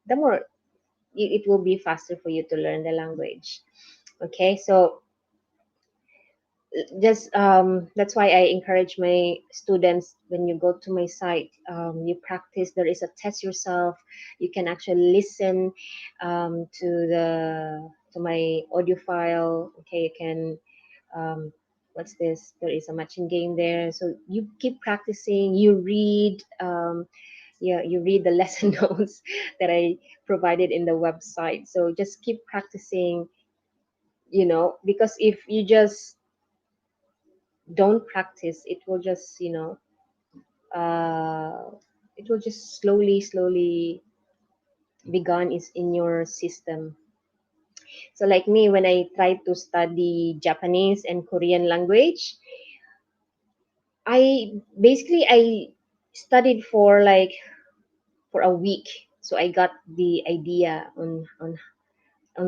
the more it will be faster for you to learn the language. Okay, so just that's why I encourage my students, when you go to my site, you practice. There is a test yourself. You can actually listen to my audio file. Okay, you can what's this? There is a matching game there. So you keep practicing. You read. Yeah, you read the lesson notes that I provided in the website. So just keep practicing. Because if you just don't practice, it will just uh, it will just slowly be gone is in your system. So like me, when I tried to study Japanese and Korean language, I studied for a week, so I got the idea on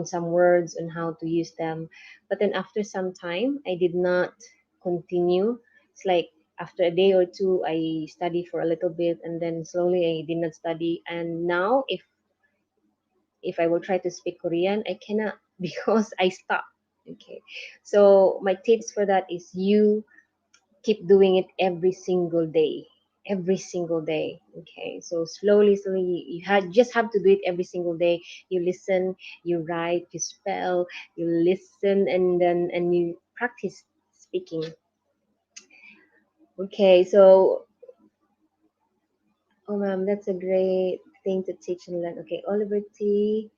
some words on how to use them. But then after some time, I did not continue. It's like after a day or two, I study for a little bit, and then slowly I did not study. And now, if I will try to speak Korean, I cannot because I stopped. Okay, so my tips for that is you keep doing it every single day. Okay, so slowly just have to do it every single day. You listen, you write, you spell, you listen, and you practice speaking. Okay, so oh ma'am, that's a great thing to teach and learn. Okay, Oliver T.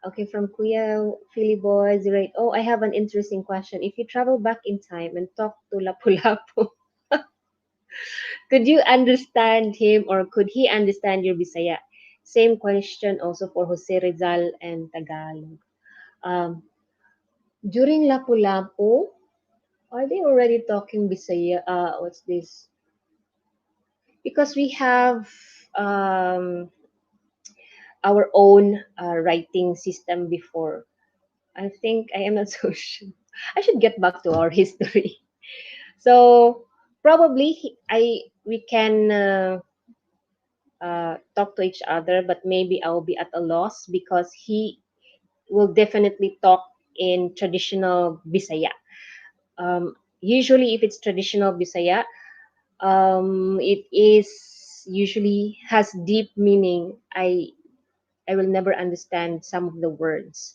Okay, from Kuya Philly Boy 08. Oh, I have an interesting question. If you travel back in time and talk to Lapu-Lapu, could you understand him or could he understand your Bisaya? Same question also for Jose Rizal and Tagalog. Um, during Lapu-Lapu, are they already talking Bisaya? What's this? Because we have um, our own writing system before. I think I am not so sure. I should get back to our history. So probably I we can talk to each other, but maybe I'll be at a loss because he will definitely talk in traditional Bisaya. Usually, if it's traditional Bisaya, it is usually has deep meaning. I will never understand some of the words.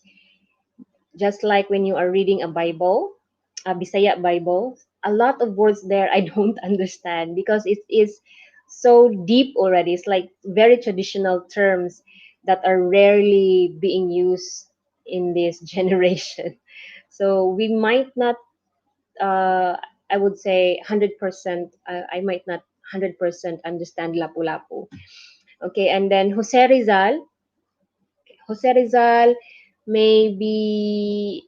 Just like when you are reading a Bible, a Bisaya Bible, a lot of words there I don't understand because it is so deep already. It's like very traditional terms that are rarely being used in this generation. So we might not, uh, I would say 100%, I might not 100% understand Lapu-Lapu. Okay, and then Jose Rizal, maybe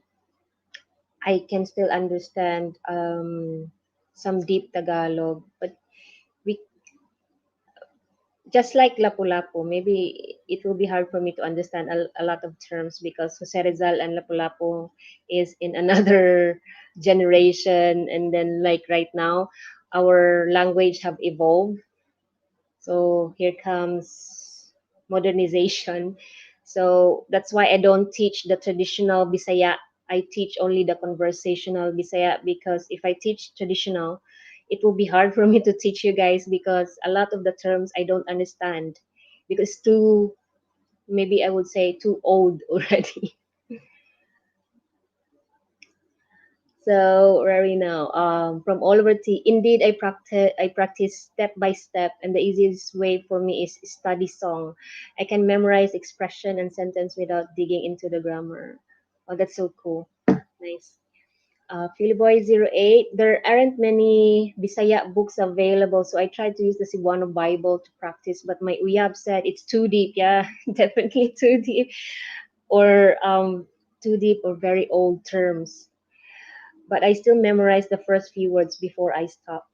I can still understand some deep Tagalog, but we just like Lapu-Lapu, maybe it will be hard for me to understand a lot of terms because Jose Rizal and Lapu-Lapu is in another generation, and then like right now, our language have evolved. So here comes modernization. So that's why I don't teach the traditional Bisaya. I teach only the conversational Bisaya because if I teach traditional, it will be hard for me to teach you guys because a lot of the terms I don't understand because too, maybe I would say too old already. So Rary now, from Oliver T. Indeed, I practice step by step, and the easiest way for me is study song. I can memorize expression and sentence without digging into the grammar. Oh, that's so cool. Nice. Philiboy 08, there aren't many Bisaya books available, so I tried to use the Cebuano Bible to practice, but my uyab said it's too deep. Yeah, definitely too deep, or too deep or very old terms, but I still memorized the first few words before I stopped.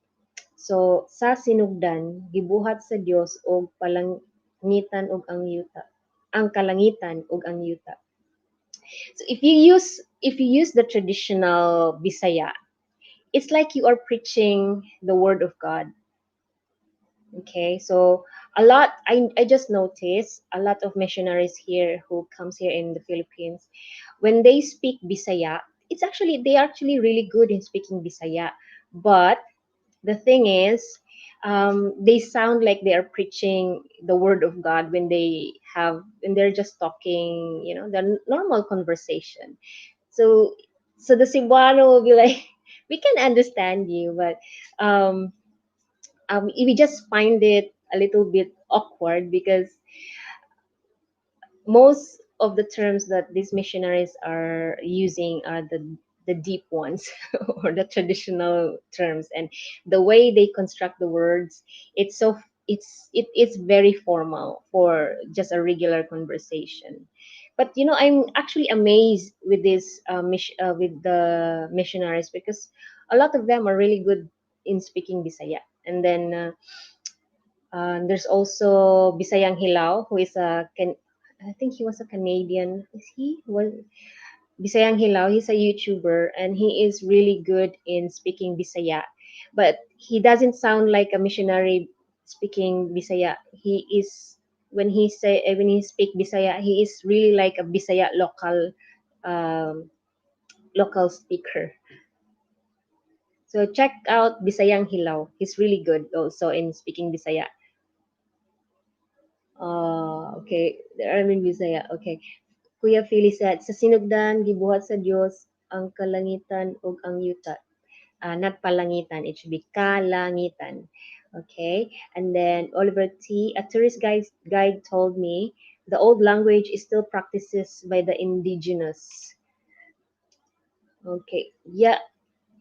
So, sa sinugdan, gibuhat sa Dios og palangitan og ang yuta. Ang kalangitan og ang yuta. So if you use the traditional Bisaya, it's like you are preaching the word of God. Okay, so I just noticed a lot of missionaries here who comes here in the Philippines when they speak Bisaya, it's actually they are actually really good in speaking Bisaya, but the thing is, they sound like they are preaching the word of God when they're just talking, the normal conversation. So so the Cebuano will be like, we can understand you, but um, we just find it a little bit awkward because most of the terms that these missionaries are using are the deep ones or the traditional terms, and the way they construct the words, it's very formal for just a regular conversation. But I'm actually amazed with with the missionaries, because a lot of them are really good in speaking Bisaya. And then there's also Bisayang Hilao, who is I think he was a Canadian. Is he? Was Bisayang Hilao? He's a YouTuber, and he is really good in speaking Bisaya, but he doesn't sound like a missionary speaking Bisaya. He is when he speak Bisaya, he is really like a Bisaya um, local speaker. So check out Bisayang Hilao. He's really good also in speaking Bisaya. Okay. There are in Bisaya. Okay. Kuya Philly said, sa sinugdan, gibuhat sa Diyos ang kalangitan ug ang yuta. Not palangitan, it should be kalangitan. Okay. And then Oliver T, a tourist guide told me the old language is still practices by the indigenous. Okay. Yeah,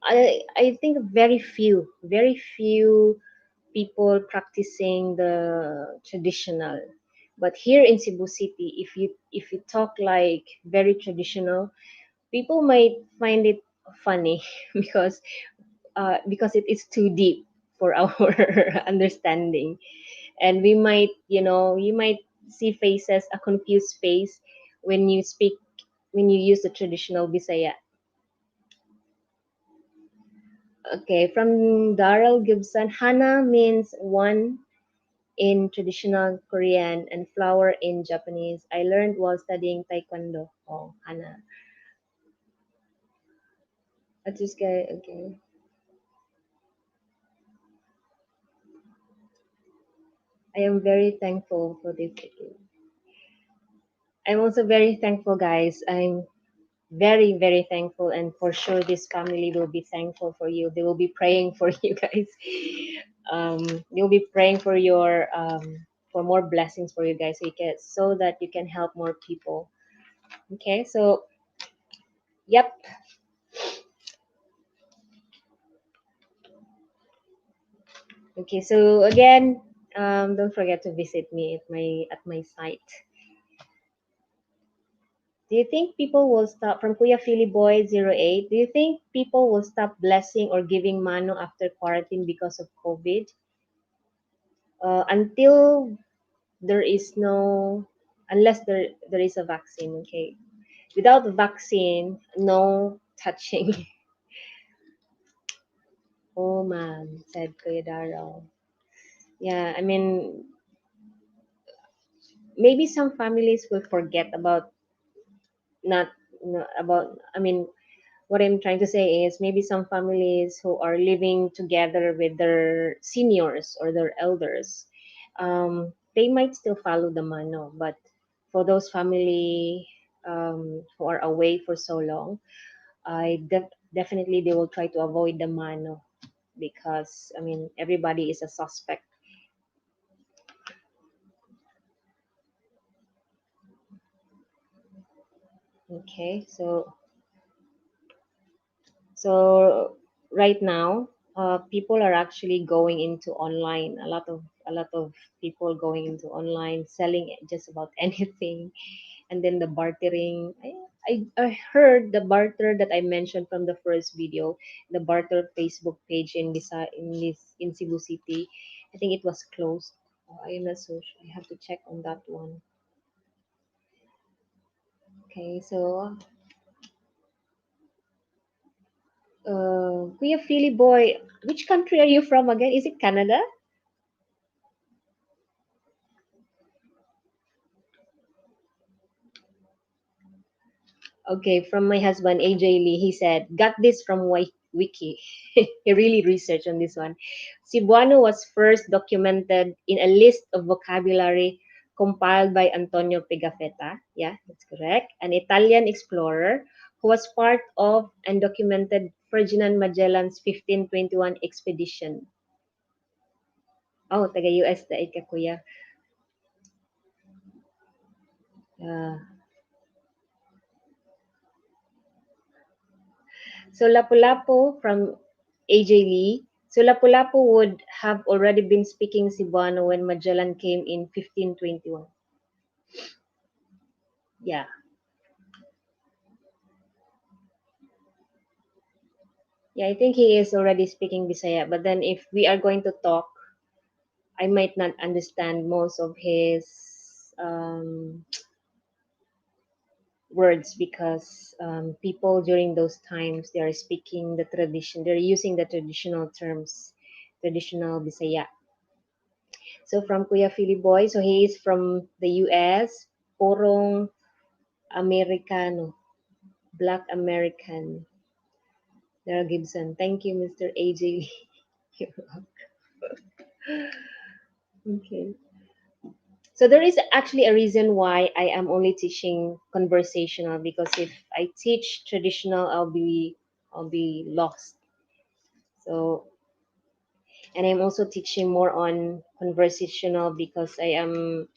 I think very few people practicing the traditional. But here in Cebu City, if you talk like very traditional, people might find it funny because it is too deep for our understanding, and you might see faces, a confused face when you use the traditional Bisaya. Okay, from Darrell Gibson, Hana means one in traditional Korean and flower in Japanese. I learned while studying Taekwondo. Oh, Hana. Atsusuke, okay. I am very thankful for this. I'm also very thankful, guys. I'm very, very thankful, and for sure, this family will be thankful for you. They will be praying for you guys. They'll be praying for more blessings for you guys, so that you can help more people. Okay, so yep. Okay, so again, don't forget to visit me at my site. Do you think people will stop from Kuya Philly Boy 08? Do you think people will stop blessing or giving mano after quarantine because of COVID? Until there is no, unless there is a vaccine. Okay, without the vaccine, no touching. Oh man, said Kuya Darrell. Yeah, I mean, maybe some families will forget about not about. I mean, what I'm trying to say is maybe some families who are living together with their seniors or their elders, they might still follow the mano, but for those family who are away for so long, definitely they will try to avoid the mano, because I mean everybody is a suspect. Okay, so right now, people are actually going into online. A lot of people going into online, selling just about anything, and then the bartering. I heard the barter that I mentioned from the first video, the barter Facebook page in Cebu City. I think it was closed. I am not so sure. I have to check on that one. Okay, so Kuya Philly boy, which country are you from again? Is it Canada? Okay, from my husband, AJ Lee, he said, got this from Wiki. He really researched on this one. Cebuano was first documented in a list of vocabulary compiled by Antonio Pigafetta. Yeah, that's correct. An Italian explorer who was part of and documented Ferdinand Magellan's 1521 expedition. Oh, taga-US da ka, kuya. Uh, So Lapu-Lapu from AJ Lee. So Lapu-Lapu would have already been speaking Cebuano when Magellan came in 1521. Yeah. Yeah, I think he is already speaking Bisaya. But then if we are going to talk, I might not understand most of his words because people during those times, they are speaking the tradition. They're using the traditional terms, traditional Bisaya. So from Kuya Philly Boy, so he is from the US, Porong Americano, Black American. Daryl Gibson. Thank you, Mr. AJ. Okay. So there is actually a reason why I am only teaching conversational because if I teach traditional, I'll be lost. So and I'm also teaching more on conversational because I am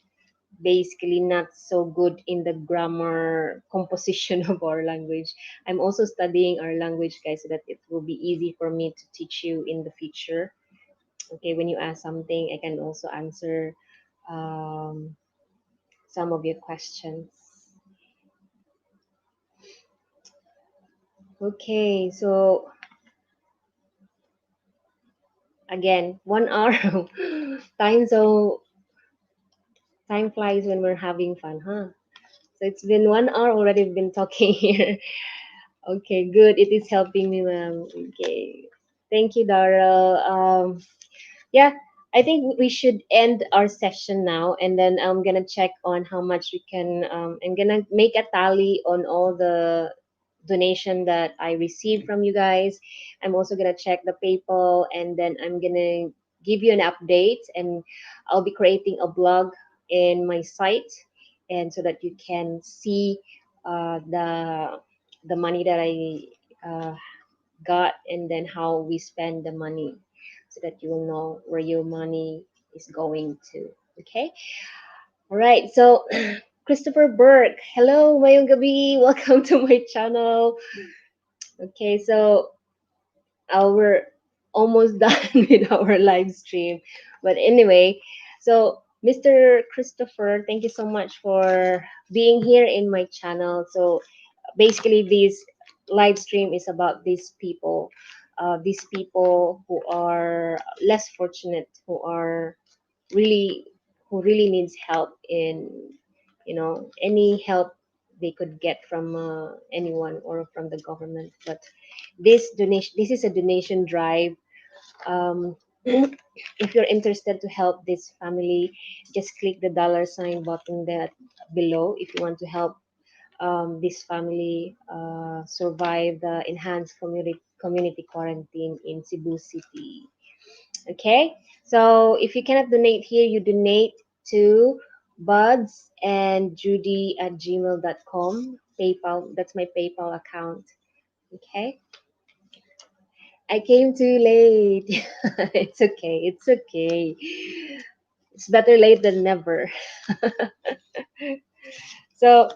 basically not so good in the grammar composition of our language. I'm also studying our language, guys, so that it will be easy for me to teach you in the future. Okay, when you ask something, I can also answer um, some of your questions. Okay, so again, 1 hour. Time flies when we're having fun, huh? So it's been 1 hour already. We've been talking here. Okay, good. It is helping me, ma'am. Okay. Thank you, Daryl. Yeah, I think we should end our session now, and then I'm gonna check on how much we can. I'm gonna make a tally on all the donation that I received from you guys. I'm also gonna check the PayPal, and then I'm gonna give you an update, and I'll be creating a blog in my site, and so that you can see the money that I got, and then how we spend the money so that you will know where your money is going to. Okay. All right. So Christopher Burke, hello, mayong gabi. Welcome to my channel. Okay. So we're almost done with our live stream. But anyway, so Mr. Christopher, thank you so much for being here in my channel. So basically this live stream is about these people who are less fortunate, really who really needs help in any help they could get from anyone or from the government. But this is a donation drive. um, if you're interested to help this family, just click the $sign button there below if you want to help this family survive the enhanced community quarantine in Cebu City. Okay, so if you cannot donate here, you donate to buds and judy at gmail.com. PayPal, that's my PayPal account. Okay, I came too late. It's okay, it's okay. It's better late than never. So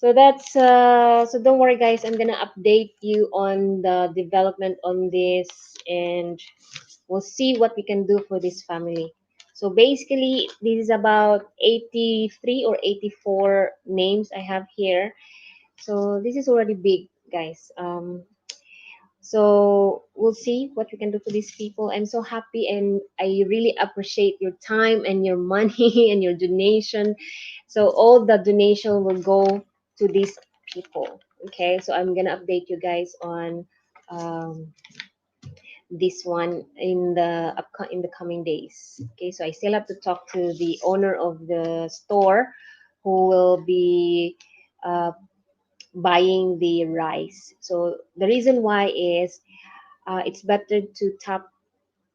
so don't worry, guys. I'm gonna update you on the development on this, and we'll see what we can do for this family. So basically, this is about 83 or 84 names I have here. So this is already big, guys. So we'll see what we can do for these people. I'm so happy, and I really appreciate your time and your money and your donation. So all the donation will go to these people. Okay, so I'm gonna update you guys on um, this one in the coming days. Okay, so I still have to talk to the owner of the store, who will be uh, buying the rice. So the reason why is it's better to tap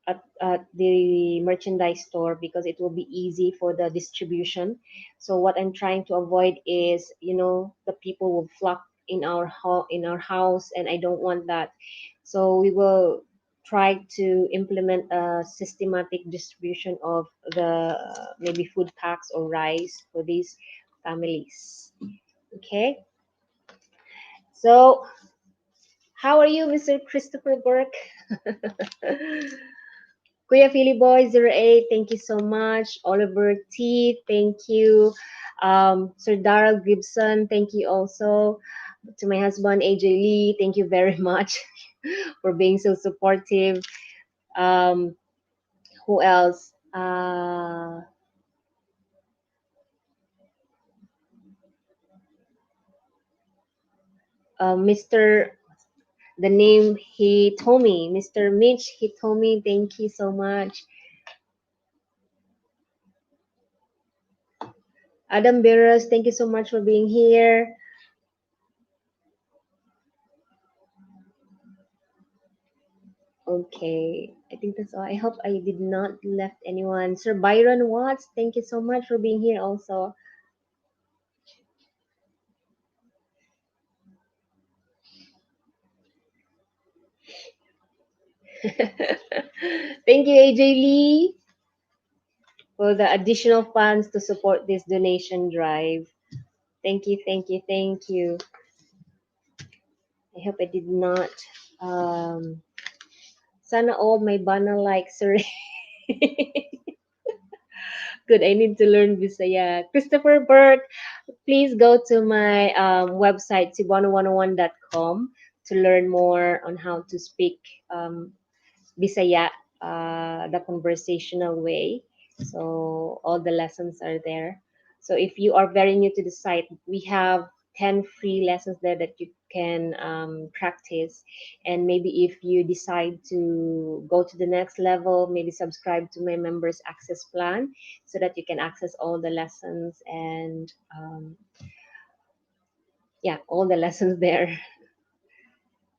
at the merchandise store because it will be easy for the distribution. So what I'm trying to avoid is, the people will flock in our house, and I don't want that. So we will try to implement a systematic distribution of the maybe food packs or rice for these families. Okay. So how are you, Mr. Christopher Burke? Kuya Philly Boy 08, thank you so much. Oliver T, thank you. Sir Darrell Gibson, thank you also. To my husband AJ Lee, thank you very much for being so supportive. Um, who else? Mr. The name he told me, Mr. Mitch, he told me, thank you so much. Adam Beres, thank you so much for being here. Okay, I think that's all. I hope I did not left anyone. Sir Byron Watts, thank you so much for being here also. Thank you, AJ Lee, for the additional funds to support this donation drive. Thank you, thank you, thank you. I hope I did not. Um, Sana all my bana like sir. Good, I need to learn Bisaya. Christopher Burke, please go to my website, cebuano101.com, to learn more on how to speak Bisaya, the conversational way. So all the lessons are there. So if you are very new to the site, we have 10 free lessons there that you can practice. And maybe if you decide to go to the next level, maybe subscribe to my members access plan so that you can access all the lessons and yeah, all the lessons there.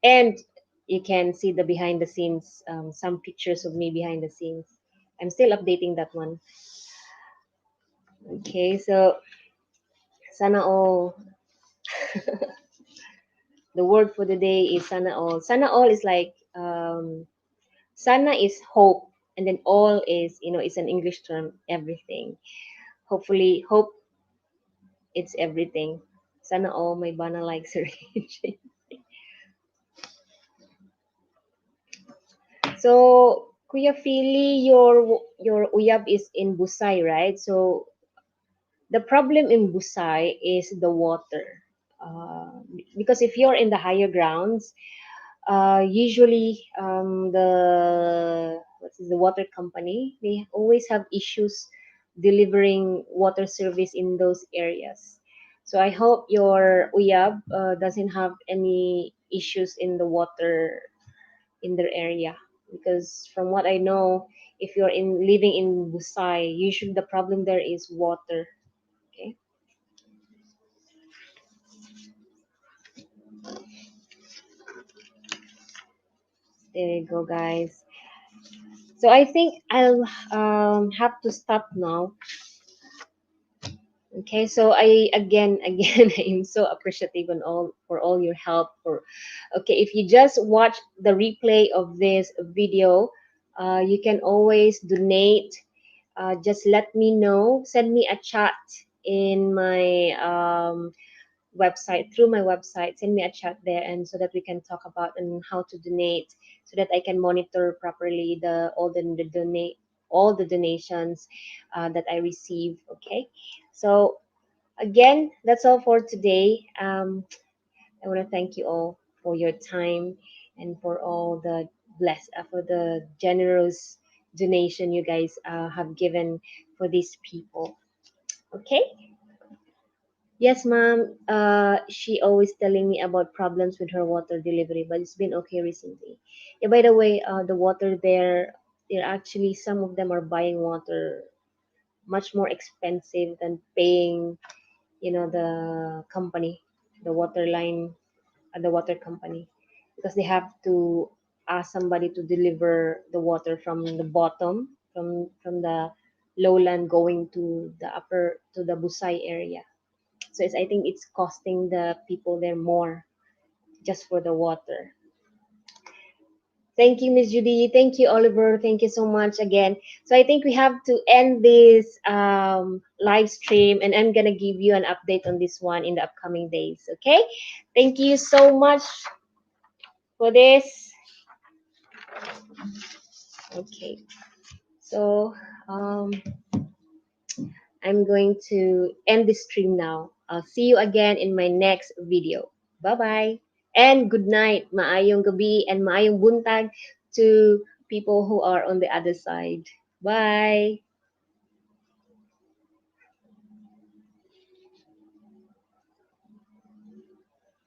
And you can see the behind the scenes, some pictures of me behind the scenes. I'm still updating that one. Okay, so sana all. The word for the day is sana all. Sana all is like sana is hope, and then all is, it's an English term, everything. Hopefully, hope it's everything. Sana all my bana likes arrange. So Kuya Fili, your uyab is in Busai, right? So the problem in Busai is the water. Because if you're in the higher grounds, usually the water company, they always have issues delivering water service in those areas. So I hope your uyab doesn't have any issues in the water in their area, because from what I know, if you're in living in Busai, usually the problem there is water. Okay. There you go, guys. So I think I'll have to stop now. Okay, so again I am so appreciative on all for all your help. Okay, if you just watch the replay of this video, you can always donate. Just let me know. Send me a chat in my website, through my website. Send me a chat there, and so that we can talk about and how to donate, so that I can monitor properly the donate all the donations that I receive. Okay, so again, that's all for today. I want to thank you all for your time and for all the for the generous donation you guys have given for these people. Okay. Yes, ma'am. She always telling me about problems with her water delivery, but it's been okay recently. Yeah, by the way, the water there, they're actually, some of them are buying water much more expensive than paying, the company the water line at the water company, because they have to ask somebody to deliver the water from the bottom, from the lowland going to the upper, to the Busai area. So it's, I think it's costing the people there more just for the water. Thank you, Miss Judy. Thank you, Oliver. Thank you so much again. So I think we have to end this live stream, and I'm gonna give you an update on this one in the upcoming days. Okay. Thank you so much for this. Okay. So um, I'm going to end this stream now. I'll see you again in my next video. Bye bye. And good night. Maayong gabi and maayong buntag to people who are on the other side. Bye.